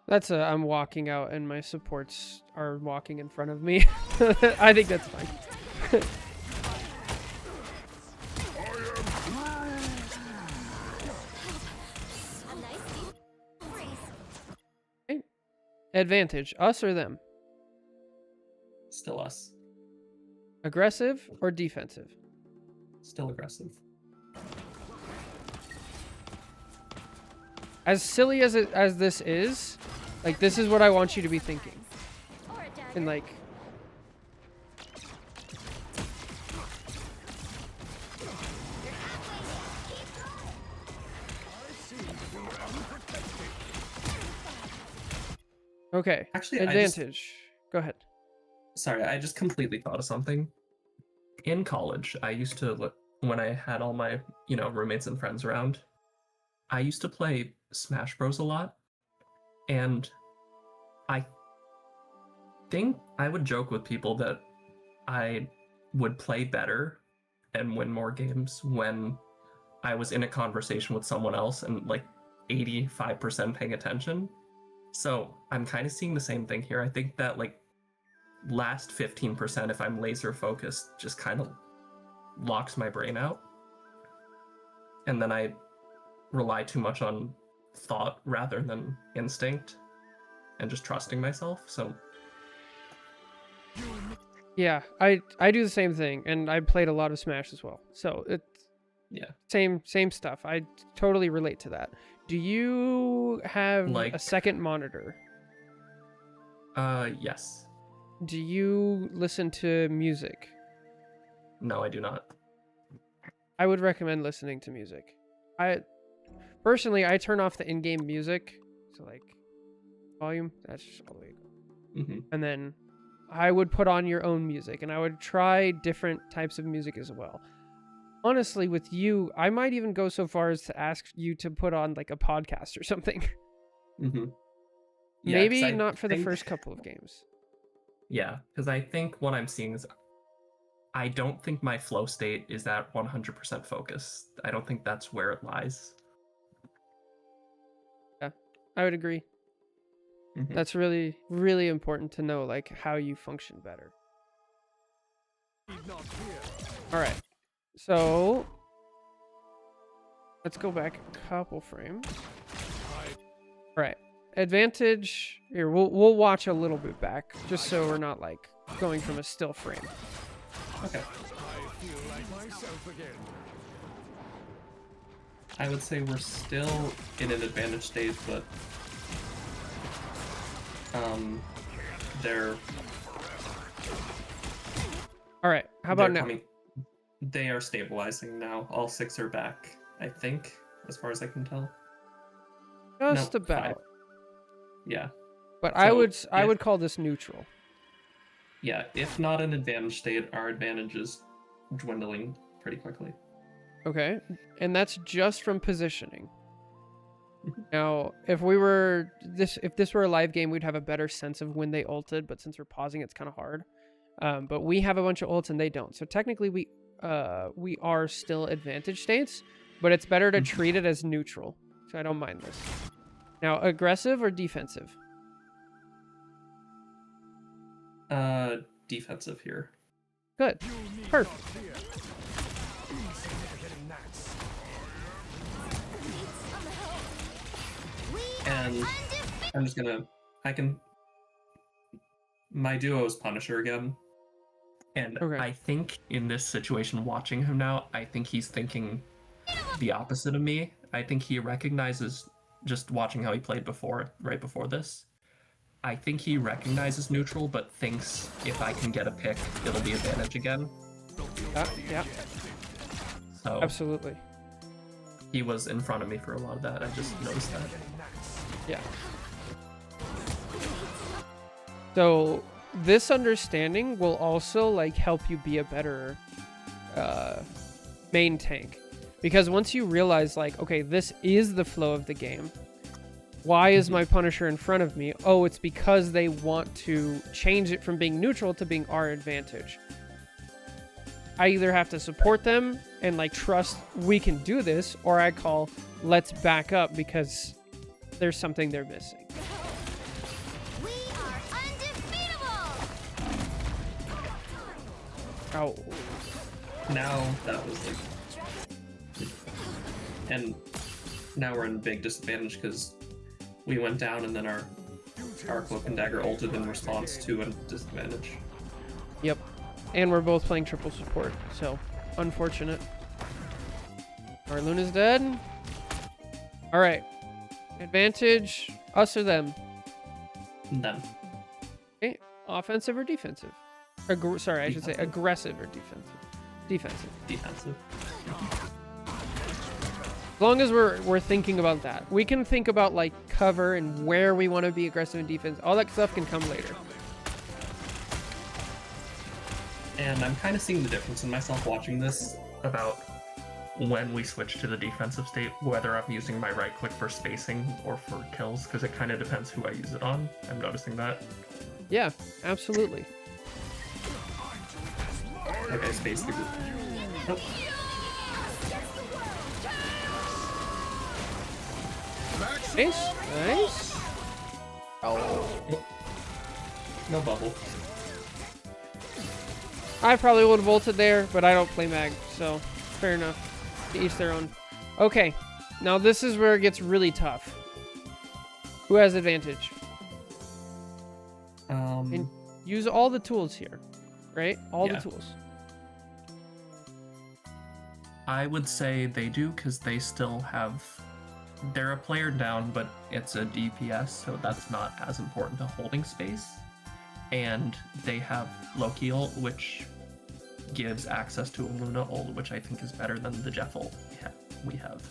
That's I'm walking out and my supports are walking in front of me. I think that's fine. A nice deep freeze. Okay. Advantage, us or them? Still us. Aggressive or defensive? Still aggressive. As silly as this is, like this is what I want you to be thinking. Or a dagger. And like okay. Actually, advantage. Go ahead. Sorry, I just completely thought of something. In college, I used to look when I had all my, roommates and friends around. I used to play Smash Bros a lot, and I think I would joke with people that I would play better and win more games when I was in a conversation with someone else and like 85% paying attention. So I'm kind of seeing the same thing here. I think that like last 15%, if I'm laser focused, just kind of locks my brain out. And then I rely too much on thought rather than instinct and just trusting myself. So Yeah, I do the same thing, and I played a lot of Smash as well. So it's yeah. same stuff. I totally relate to that. Do you have Like- a second monitor? Yes. Do you listen to music? No, I do not. I would recommend listening to music. Personally, I turn off the in-game music, so like volume, that's just all the way. Mm-hmm. And then I would put on your own music, and I would try different types of music as well. Honestly, with you, I might even go so far as to ask you to put on like a podcast or something. Mm-hmm. Maybe not for the first couple of games. Yeah, because I think what I'm seeing is I don't think my flow state is at 100% focus. I don't think that's where it lies. I would agree. Mhm. That's really, really important to know, like how you function better. Need not fear. All right, so let's go back a couple frames. All right, advantage here. We'll watch a little bit back just so we're not like going from a still frame. Okay. I feel like myself again. I would say we're still in an advantage state, but they're All right. How about now? They are stabilizing now. All 6 are back, I think, as far as I can tell. Just Nope, 5. about. Yeah. But So I would call this neutral. Yeah, if not an advantage state, our advantage is dwindling pretty quickly. Okay. And that's just from positioning. Now, if this were a live game, we'd have a better sense of when they ulted, but since we're pausing, it's kind of hard. But we have a bunch of ults and they don't. So technically we are still advantage states, but it's better to treat it as neutral. So I don't mind this. Now, aggressive or defensive? Defensive here. Good. Perfect. And I'm just gonna, my duo is Punisher again. And Okay. I think in this situation, watching him now, I think he's thinking the opposite of me. I think he recognizes, just watching how he played before, right before this, I think he recognizes neutral, but thinks if I can get a pick, it'll be advantage again. Yeah. So Absolutely. he was in front of me for a lot of that. I just noticed that. Yeah. So this understanding will also like help you be a better main tank, because once you realize like, okay, this is the flow of the game. Why is my Punisher in front of me? Oh, it's because they want to change it from being neutral to being our advantage. I either have to support them and like trust we can do this, or I call let's back up because there's something they're missing. We are undefeatable! Oh, Now that was like, and now we're in big disadvantage because we went down and then our Cloak and Dagger ulted in response to a disadvantage. yep. And we're both playing triple support, so unfortunate. Our Luna's dead. All right. Advantage, us or them? Them. Okay. Offensive or defensive? Sorry, I should say aggressive or defensive. Defensive. Defensive. As long as we're thinking about that. We can think about like cover and where we want to be aggressive in defense. All that stuff can come later. And I'm kind of seeing the difference in myself watching this about when we switch to the defensive state, whether I'm using my right click for spacing or for kills, because it kind of depends who I use it on. I'm noticing that. Yeah, absolutely. Okay, space the group. Nope. Nice. Nice. Oh. No bubble. I probably would have bolted there, but I don't play mag, so fair enough. To each their own. Okay, now this is where it gets really tough. Who has advantage? And use all the tools here, right? All the Yeah. tools. I would say they do because they still have. They're a player down, but it's a DPS, so that's not as important to holding space. And they have Loki ult, which gives access to a Luna ult, which I think is better than the Jeff ult we have.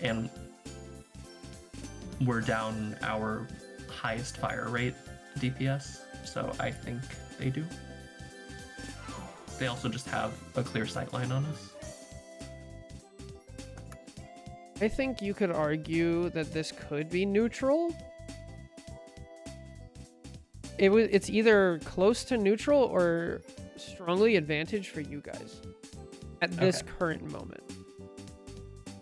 And we're down our highest fire rate DPS, so I think they do. They also just have a clear sightline on us. I think you could argue that this could be neutral. It's either close to neutral or strongly advantage for you guys at this current moment.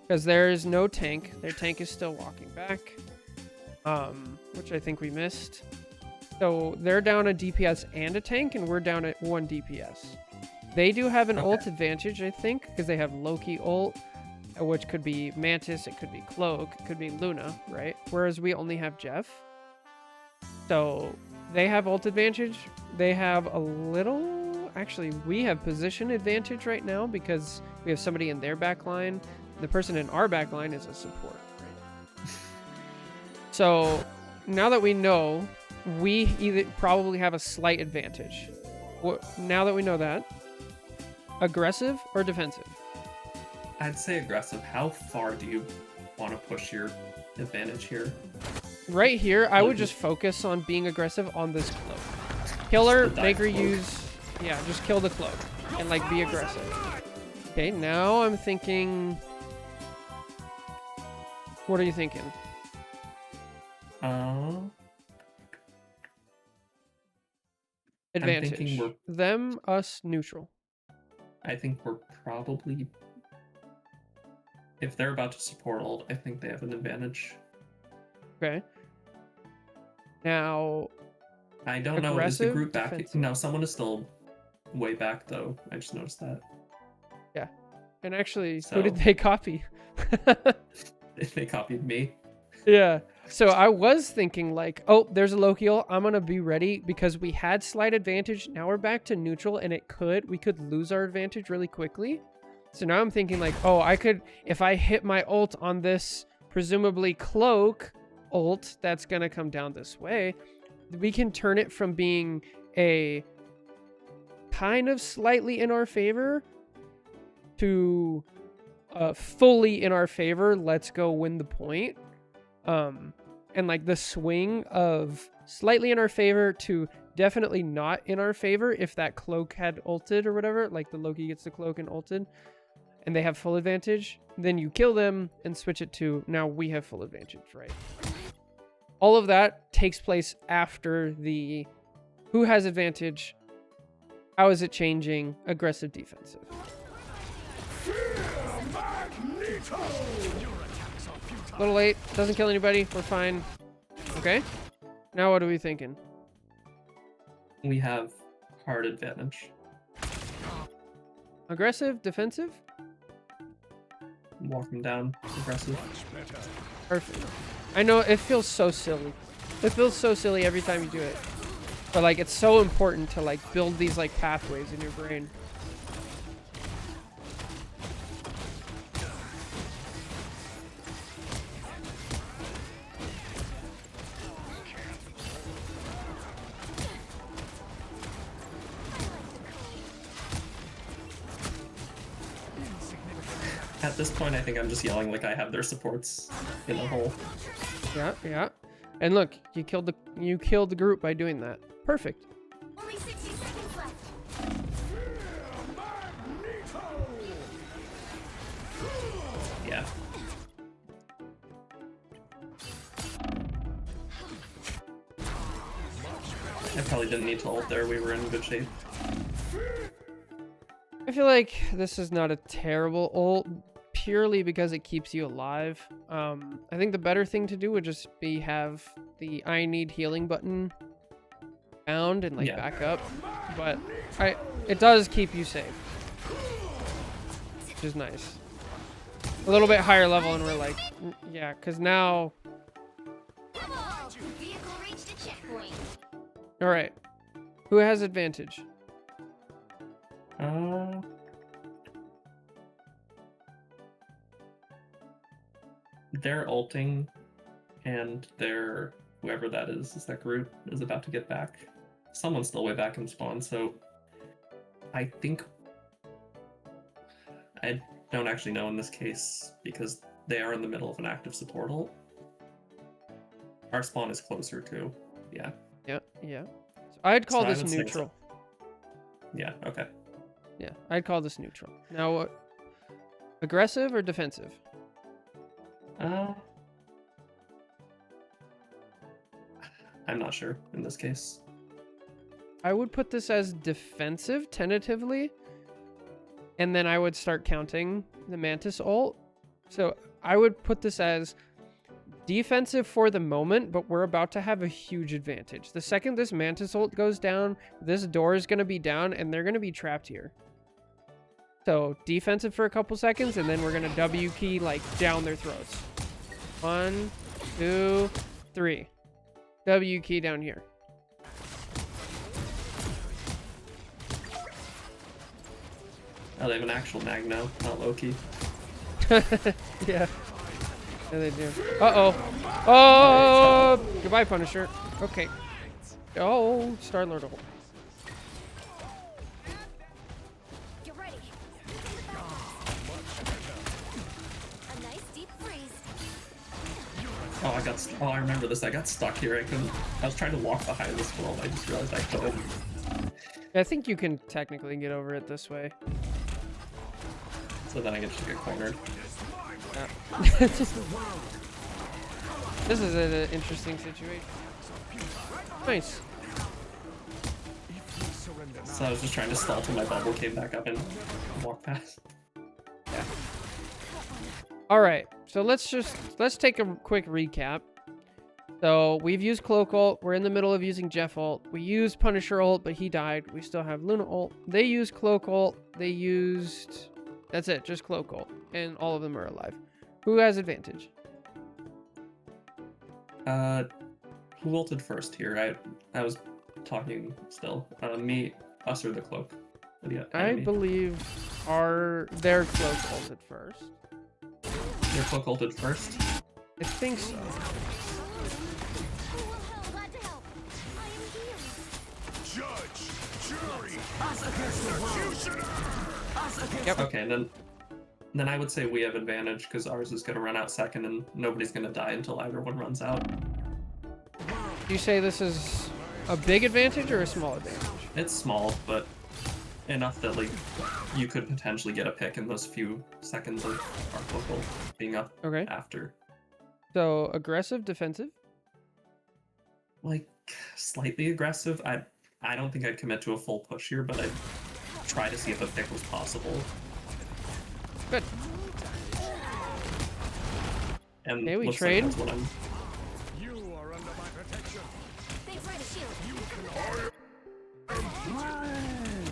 Because there is no tank. Their tank is still walking back, which I think we missed. So they're down a DPS and a tank, and we're down at 1 DPS. They do have an ult advantage, I think, because they have Loki ult, which could be Mantis, it could be Cloak, it could be Luna, right? Whereas we only have Jeff. So they have ult advantage. They have a little... Actually, we have position advantage right now because we have somebody in their back line. the person in our back line is a support. Right? So now that we know, we either probably have a slight advantage. Now that we know that, aggressive or defensive? I'd say aggressive. How far do you want to push your advantage here? Right here, I would just focus on being aggressive on this cloak. Kill her, make her use... Yeah, just kill the cloak. And, like, be aggressive. Okay, now I'm thinking... What are you thinking? Advantage. thinking Them, us, neutral. I think we're probably... If they're about to support ult, I think they have an advantage. Okay. Now... I don't know, is the aggressive, group back? defensive. No, someone is still way back, though. I just noticed that. Yeah. And actually, So- who did they copy? They copied me. Yeah. So I was thinking like, oh, there's a Loki ult. I'm going to be ready because we had slight advantage. Now we're back to neutral and we could lose our advantage really quickly. So now I'm thinking like, oh, if I hit my ult on this presumably cloak ult that's going to come down this way, we can turn it from being a kind of slightly in our favor to fully in our favor. Let's go win the point. And like the swing of slightly in our favor to definitely not in our favor if that cloak had ulted or whatever, like the Loki gets the cloak and ulted and they have full advantage, then you kill them and switch it to now we have full advantage, right? All of that takes place after the who has advantage, how is it changing, aggressive, defensive. A little late, doesn't kill anybody, we're fine. Okay, now what are we thinking? We have hard advantage. Aggressive, defensive? Walk them down, aggressive. Perfect. I know it feels so silly. It feels so silly every time you do it. But like it's so important to like build these like pathways in your brain. At this point, I think I'm just yelling like I have their supports in a hole. Yeah, yeah. And look, you killed the group by doing that. Perfect. Only 60 seconds left. Yeah. I probably didn't need to ult there. We were in good shape. I feel like this is not a terrible ult purely because it keeps you alive. I think the better thing to do would just be have the I need healing button found and like Yeah. back up. But it does keep you safe, which is nice. A little bit higher level and we're like, yeah, because now, Oh, vehicle reached a checkpoint. all right, who has advantage? They're ulting, and their whoever that is that group is about to get back. Someone's still way back in spawn, so I think I don't actually know in this case because they are in the middle of an active support ult. Our spawn is closer to, yeah. Yeah, yeah. So I'd call So I this would say neutral. Yeah, okay. Yeah, I'd call this neutral. Now, aggressive or defensive? I'm not sure in this case. I would put this as defensive, tentatively. And then I would start counting the Mantis ult. So I would put this as defensive for the moment, but we're about to have a huge advantage. The second this Mantis ult goes down, this door is going to be down, and they're going to be trapped here. So defensive for a couple seconds, and then we're going to W key, like, down their throats. 1, 2, 3. W key down here. Oh, they have an actual mag now, not Loki. Yeah. Yeah, they do. Uh-oh. Oh! Goodbye, Punisher. Okay. Oh, Star-Lord ult. Get ready. A nice deep freeze. Oh, I remember this. I got stuck here. I was trying to walk behind this wall. I just realized I couldn't. I think you can technically get over it this way. So then I get to get cornered. Yeah. This is an interesting situation. Nice. So I was just trying to stall till my bubble came back up and walk past. Yeah. All right. So let's take a quick recap. So we've used Cloak ult. We're in the middle of using Jeff ult. We used Punisher ult, but he died. We still have Luna ult. They used Cloak ult. They used... That's it. Just Cloak ult. And all of them are alive. Who has advantage? Who ulted first here? I was talking still. Me, us, or the Cloak? Yeah, I believe their Cloak ulted first. Your Cloak ulted first? I think so. Who will help? Glad to help. I am here. Judge, jury, executioner. Yep. Okay, then I would say we have advantage because ours is gonna run out second and nobody's gonna die until either one runs out. Do you say this is a big advantage or a small advantage? It's small, but enough that like you could potentially get a pick in those few seconds of our Cloak being up Okay. after. So aggressive, defensive? Like slightly aggressive. I don't think I'd commit to a full push here, but I'd try to see if a pick was possible. Good. And Okay, we looks trade. Like that's what I'm... You are under my protection. Thanks for the shield.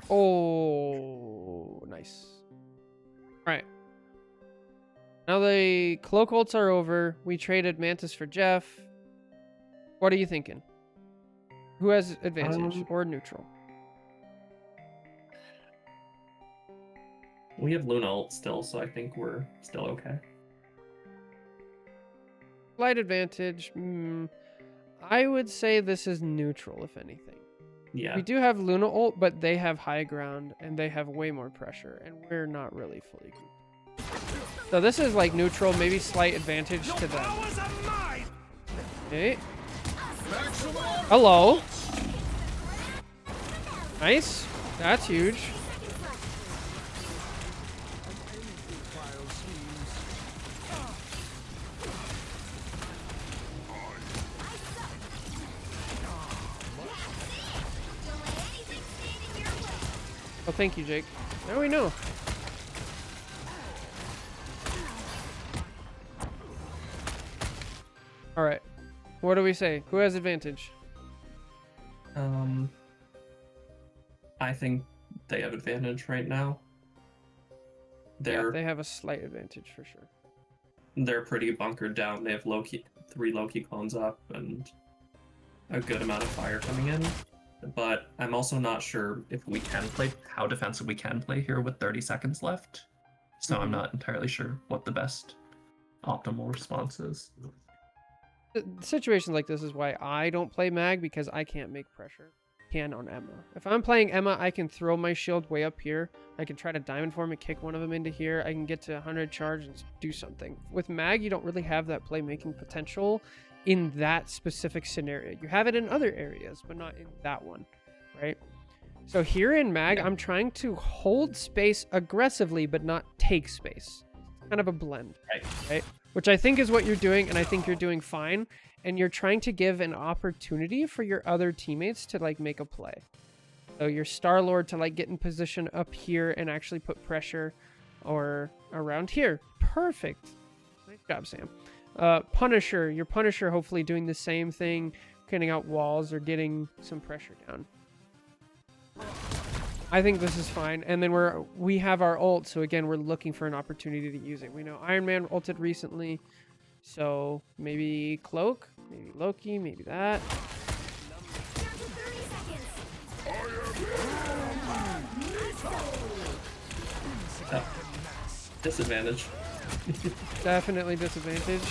Oh, nice. All right. Now the Cloak ults are over. We traded Mantis for Jeff. What are you thinking? Who has advantage or neutral? We have Luna ult still, so I think we're still okay. Slight advantage. I would say this is neutral, if anything. Yeah. We do have Luna ult, but they have high ground and they have way more pressure, and we're not really fully grouped. So this is like neutral, maybe slight advantage to them. Okay. Hello. Nice. That's huge. Oh, thank you, Jake. Now we know. All right. What do we say? Who has advantage? I think they have advantage right now. Yeah, they have a slight advantage for sure. They're pretty bunkered down. They have three Loki clones up and a good amount of fire coming in. But I'm also not sure if we can play, how defensive we can play here with 30 seconds left. So I'm not entirely sure what the best optimal response is. Situations like this is why I don't play Mag, because I can't make pressure. Can on Emma. If I'm playing Emma, I can throw my shield way up here. I can try to diamond form and kick one of them into here. I can get to 100 charge and do something. With Mag, you don't really have that playmaking potential in that specific scenario. You have it in other areas, but not in that one, right? So here in Mag, I'm trying to hold space aggressively, but not take space. It's kind of a blend, right? Which I think is what you're doing, and I think you're doing fine. And you're trying to give an opportunity for your other teammates to like make a play. So your Star-Lord to like get in position up here and actually put pressure, or around here. Perfect. Nice job, Sam. Punisher, your Punisher hopefully doing the same thing, cutting out walls or getting some pressure down. I think this is fine. And then we have our ult, so again, we're looking for an opportunity to use it. We know Iron Man ulted recently, so maybe Cloak, maybe Loki, maybe that. Disadvantage. Definitely disadvantage.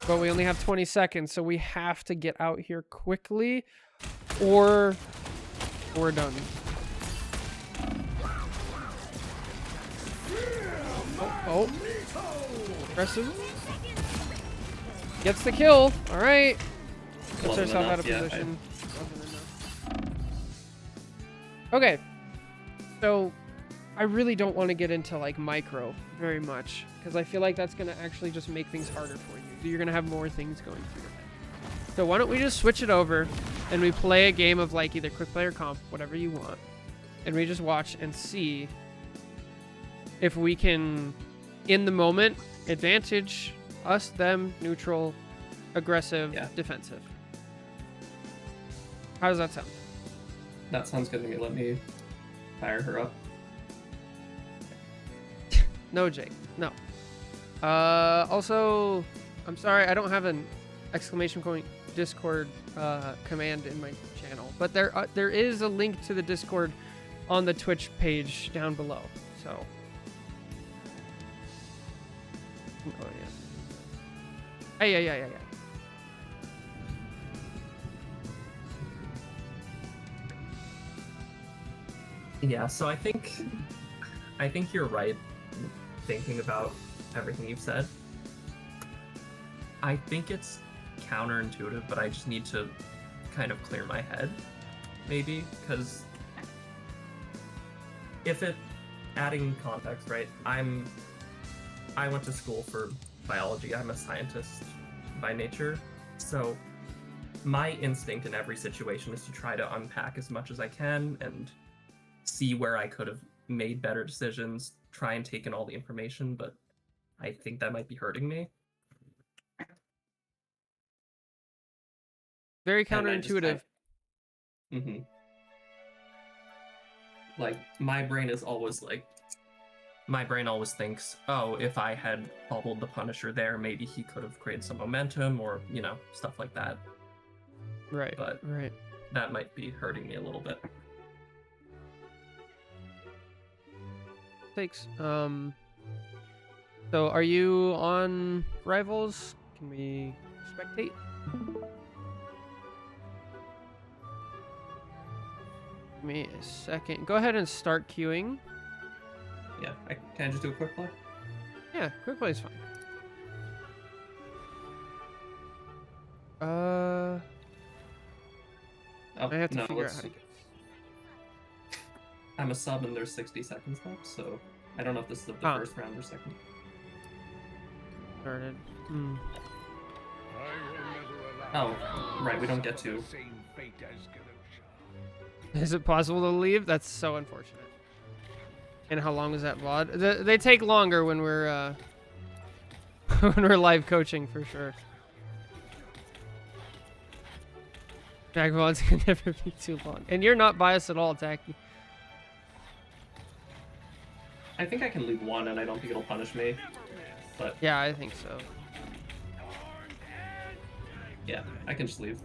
But we only have 20 seconds, so we have to get out here quickly, or we're done. Oh. Aggressive. Gets the kill. All right. Puts Wasn't herself out enough, of yeah, position. Wasn't enough. Okay. So, I really don't want to get into like micro very much because I feel like that's going to actually just make things harder for you. You're going to have more things going through your head. So why don't we just switch it over and we play a game of like either quick play or comp, whatever you want. And we just watch and see if we can, in the moment, advantage us, them, neutral, aggressive, defensive. How does that sound? That sounds good to me. Let me fire her up. No, Jake. No. Also, I'm sorry, I don't have an exclamation point Discord command in my channel, but there is a link to the Discord on the Twitch page down below. So. Oh yeah. Hey, yeah. Yeah, so I think you're right thinking about everything you've said. I think it's counterintuitive, but I just need to kind of clear my head, maybe, because adding context, right? I went to school for biology. I'm a scientist by nature, so my instinct in every situation is to try to unpack as much as I can and see where I could have made better decisions, try and take in all the information, but I think that might be hurting me. Very counterintuitive. Like, my brain always thinks, oh, if I had bubbled the Punisher there, maybe he could have created some momentum or, stuff like that. Right. But right. That might be hurting me a little bit. Takes. So are you on Rivals? Can we spectate? Give me a second. Go ahead and start queuing. Yeah, can I just do a quick play? Yeah, quick play is fine. I have to figure out how to get. I'm a sub and there's 60 seconds left, so I don't know if this is the first round or second. Started. Oh, right, we don't get to. Is it possible to leave? That's so unfortunate. And how long is that VOD? They take longer when we're when we're live coaching for sure. Tag VODs can never be too long. And you're not biased at all, Tacky. I think I can leave one and I don't think it'll punish me. But yeah, I think so. Yeah, I can just leave.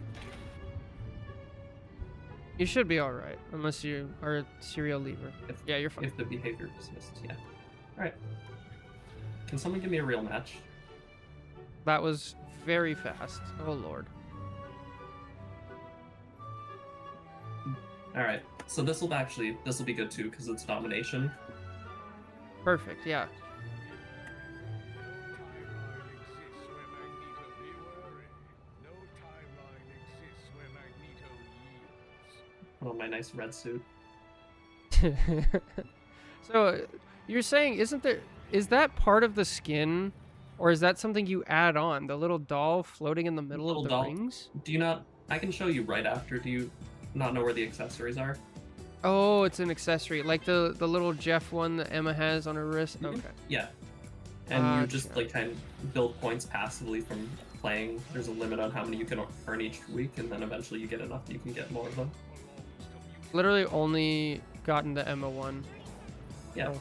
You should be alright, unless you are a serial leaver. Yeah, you're fine. If the behavior dismissed, yeah. Alright. Can someone give me a real match? That was very fast. Oh lord. Alright, so this will be good too, because it's domination. Perfect, yeah. Put on my nice red suit. So, you're saying, is that part of the skin, or is that something you add on? The little doll floating in the middle of the rings? Do you not? I can show you right after. Do you not know where the accessories are? Oh, it's an accessory, like the little Jeff one that Emma has on her wrist. Okay. Yeah, and you just like kind of build points passively from playing. There's a limit on how many you can earn each week, and then eventually you get enough you can get more of them. Literally only gotten the Emma one. Yeah. Oh,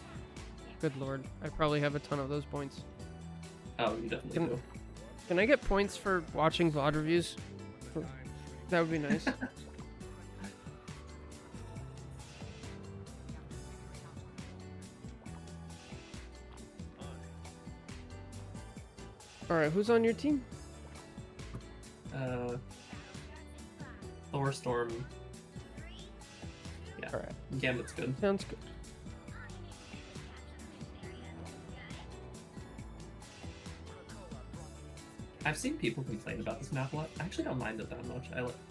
good lord, I probably have a ton of those points. Oh, you definitely do. Can I get points for watching VOD reviews? That would be nice. All right, who's on your team? Thor, Storm. Yeah, All right, Gambit's good. sounds good. I've seen people complain about this map a lot. I actually don't mind it that much.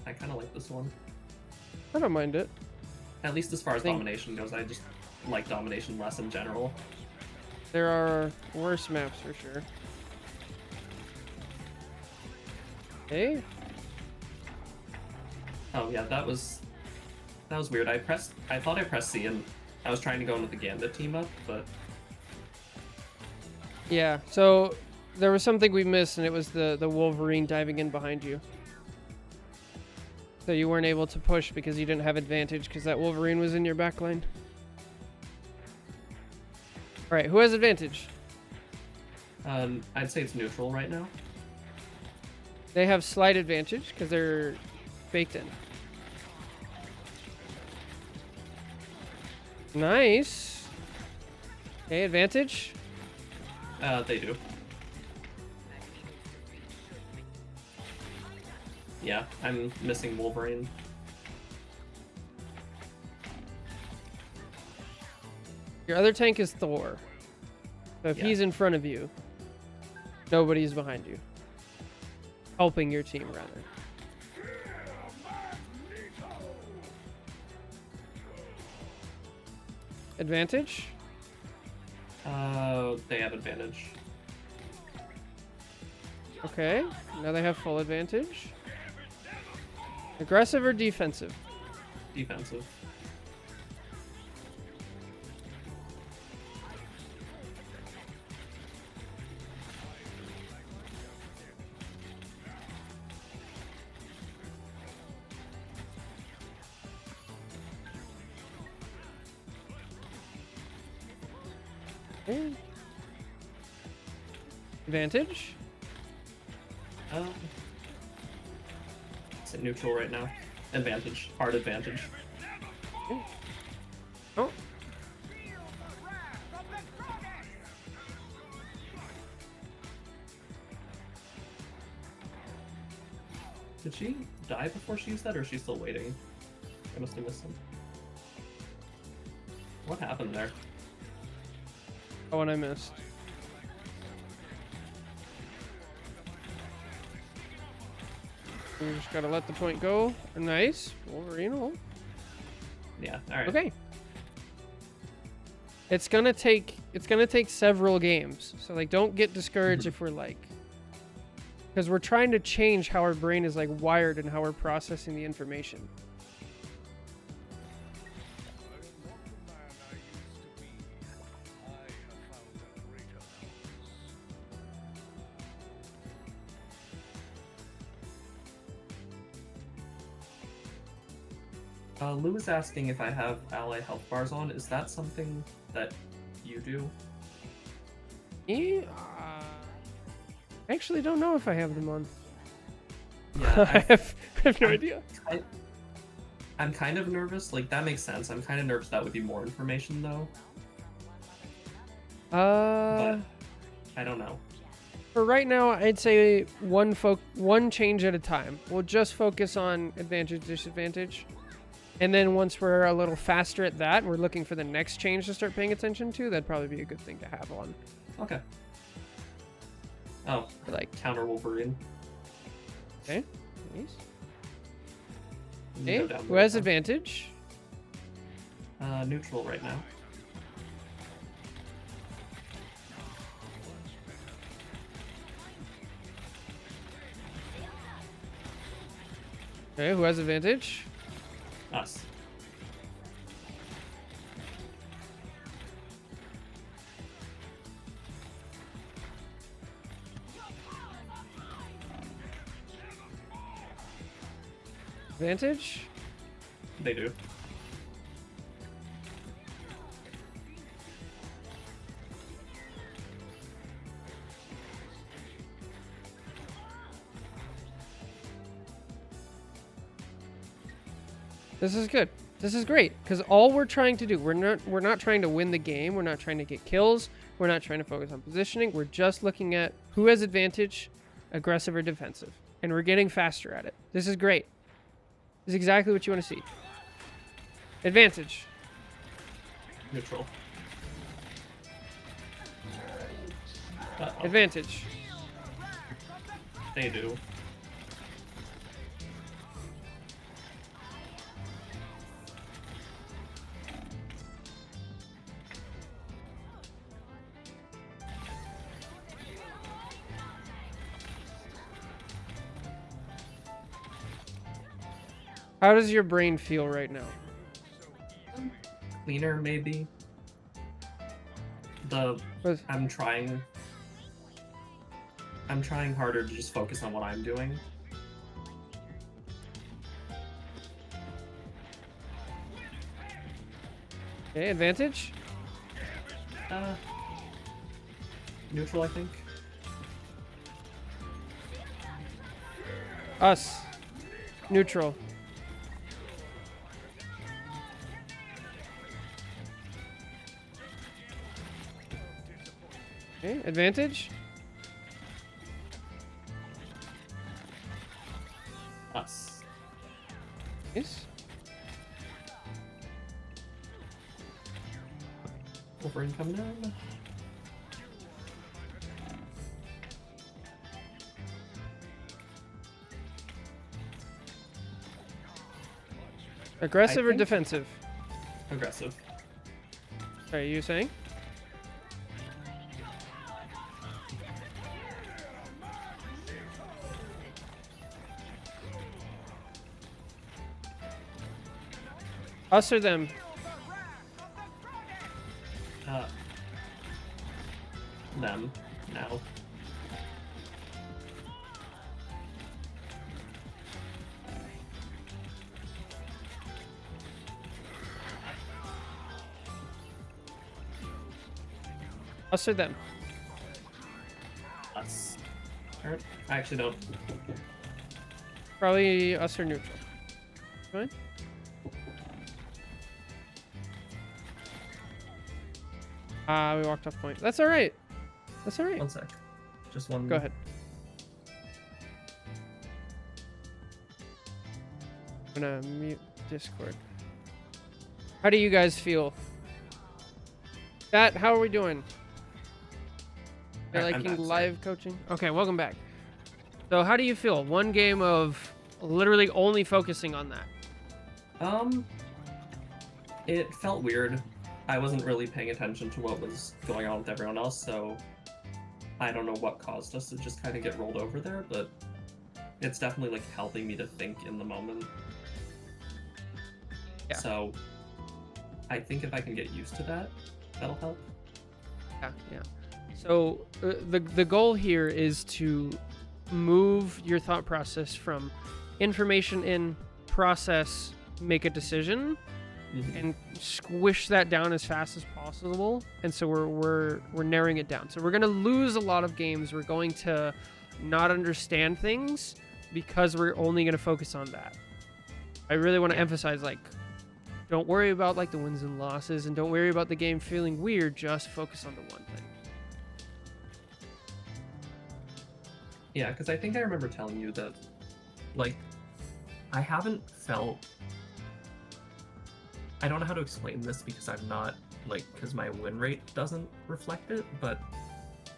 I kind of like this one. I don't mind it. At least as far as Think- domination goes, I just like domination less in general. There are worse maps for sure. Okay. Oh yeah, that was weird. I thought I pressed C and I was trying to go in with the Gambit team up, but Yeah. So there was something we missed, and it was the Wolverine diving in behind you. So you weren't able to push because you didn't have advantage because that Wolverine was in your backline. All right, who has advantage? I'd say it's neutral right now. They have slight advantage because they're baked in. Nice. Okay, advantage. They do. Yeah, I'm missing Wolverine. Your other tank is Thor. So if Yeah. he's in front of you, nobody's behind you. Helping your team, rather. Advantage? They have advantage. Okay, now they have full advantage. Aggressive or defensive? Defensive. Okay. Advantage? It's at neutral right now. Advantage. Hard advantage. Oh. Did she die before she used that, or is she still waiting? I must have missed him. What happened there? Oh, and I missed. You just gotta let the point go. Nice. Wolverine. Oh. Yeah, alright. Okay. It's gonna take several games. So like don't get discouraged if we're like, because we're trying to change how our brain is like wired and how we're processing the information. Lou is asking if I have ally health bars on. Is that something that you do? Yeah. I actually don't know if I have them on. Yeah, I have no idea. I'm kind of nervous. Like, that makes sense. I'm kind of nervous that would be more information, though. But I don't know. For right now, I'd say one change at a time. We'll just focus on advantage, disadvantage. And then once we're a little faster at that, and we're looking for the next change to start paying attention to, that'd probably be a good thing to have on. Okay. Oh, Like, counter Wolverine. okay, nice. You can Okay, go down who there has now. advantage? Neutral right now. Okay, who has advantage? Us. Advantage? They do. This is good. This is great because all we're trying to do, we're not trying to win the game. We're not trying to get kills. We're not trying to focus on positioning. We're just looking at who has advantage, aggressive or defensive. And we're getting faster at it. This is great. This is exactly what you want to see. Advantage. Neutral. Advantage. They do. How does your brain feel right now? Cleaner, maybe. What- I'm trying harder to just focus on what I'm doing. Okay, advantage. Neutral, I think. Us. Neutral. Okay, advantage. Us. Yes. Wolverine coming down. Aggressive or think- defensive? Aggressive. Sorry, you saying? Us or them? Them. Now. Us or them? Us. Or, I actually don't. Probably us or neutral. Fine. We walked off point. That's all right. That's all right. One sec. Just one. Go ahead. I'm gonna mute Discord. How do you guys feel? Chat, how are we doing? You I'm liking back, sorry. live coaching? Okay, welcome back. So how do you feel? One game of literally only focusing on that. It felt weird. I wasn't really paying attention to what was going on with everyone else, so I don't know what caused us to just kind of get rolled over there, but it's definitely like helping me to think in the moment. Yeah. So I think if I can get used to that, that'll help. Yeah. So the goal here is to move your thought process from information in, process, make a decision, Mhm. and squish that down as fast as possible. And so we're narrowing it down. So we're gonna lose a lot of games. We're going to not understand things because we're only gonna focus on that. I really want to emphasize, like, don't worry about like the wins and losses, and don't worry about the game feeling weird. Just focus on the one thing. Yeah, because I think I remember telling you that, like, I haven't felt. I don't know how to explain this because I'm not, like, because my win rate doesn't reflect it, but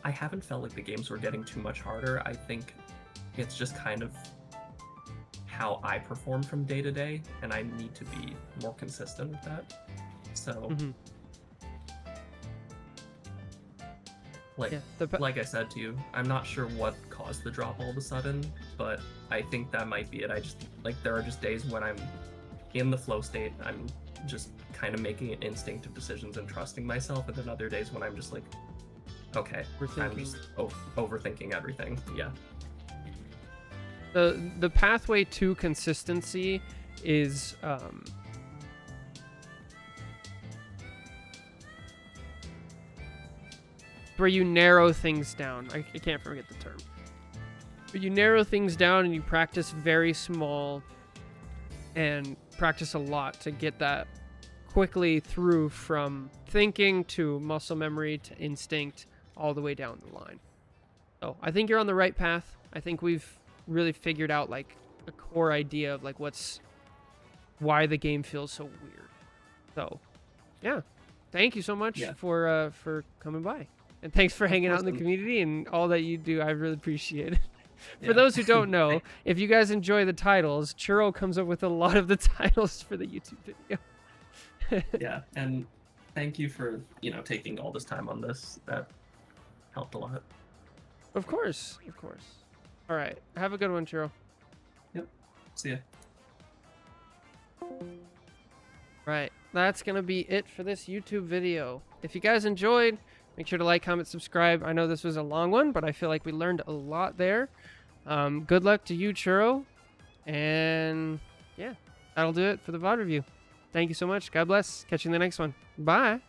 I haven't felt like the games were getting too much harder. I think it's just kind of how I perform from day to day, and I need to be more consistent with that. So, Mhm. like, Yeah. like I said to you, I'm not sure what caused the drop all of a sudden, but I think that might be it. I just, like, there are just days when I'm in the flow state, I'm just kind of making instinctive decisions and trusting myself, and then other days when I'm just like, okay, I'm Overthinking. just overthinking everything. Yeah. The pathway to consistency is where you narrow things down. I can't forget the term. But you narrow things down and you practice very small and practice a lot to get that quickly through from thinking to muscle memory to instinct all the way down the line. So I think you're on the right path. I think we've really figured out like a core idea of like why the game feels so weird. So yeah, thank you so much for coming by, and thanks for hanging out in the community and all that you do. I really appreciate it. For those who don't know, if you guys enjoy the titles, Churro comes up with a lot of the titles for the YouTube video. Yeah, and thank you for, taking all this time on this. That helped a lot. Of course, of course. All right, have a good one, Churro. Yep, see ya. Right, that's gonna be it for this YouTube video. If you guys enjoyed, make sure to like, comment, subscribe. I know this was a long one, but I feel like we learned a lot there. Good luck to you, Churro. And yeah, that'll do it for the VOD review. Thank you so much. God bless. Catch you in the next one. Bye.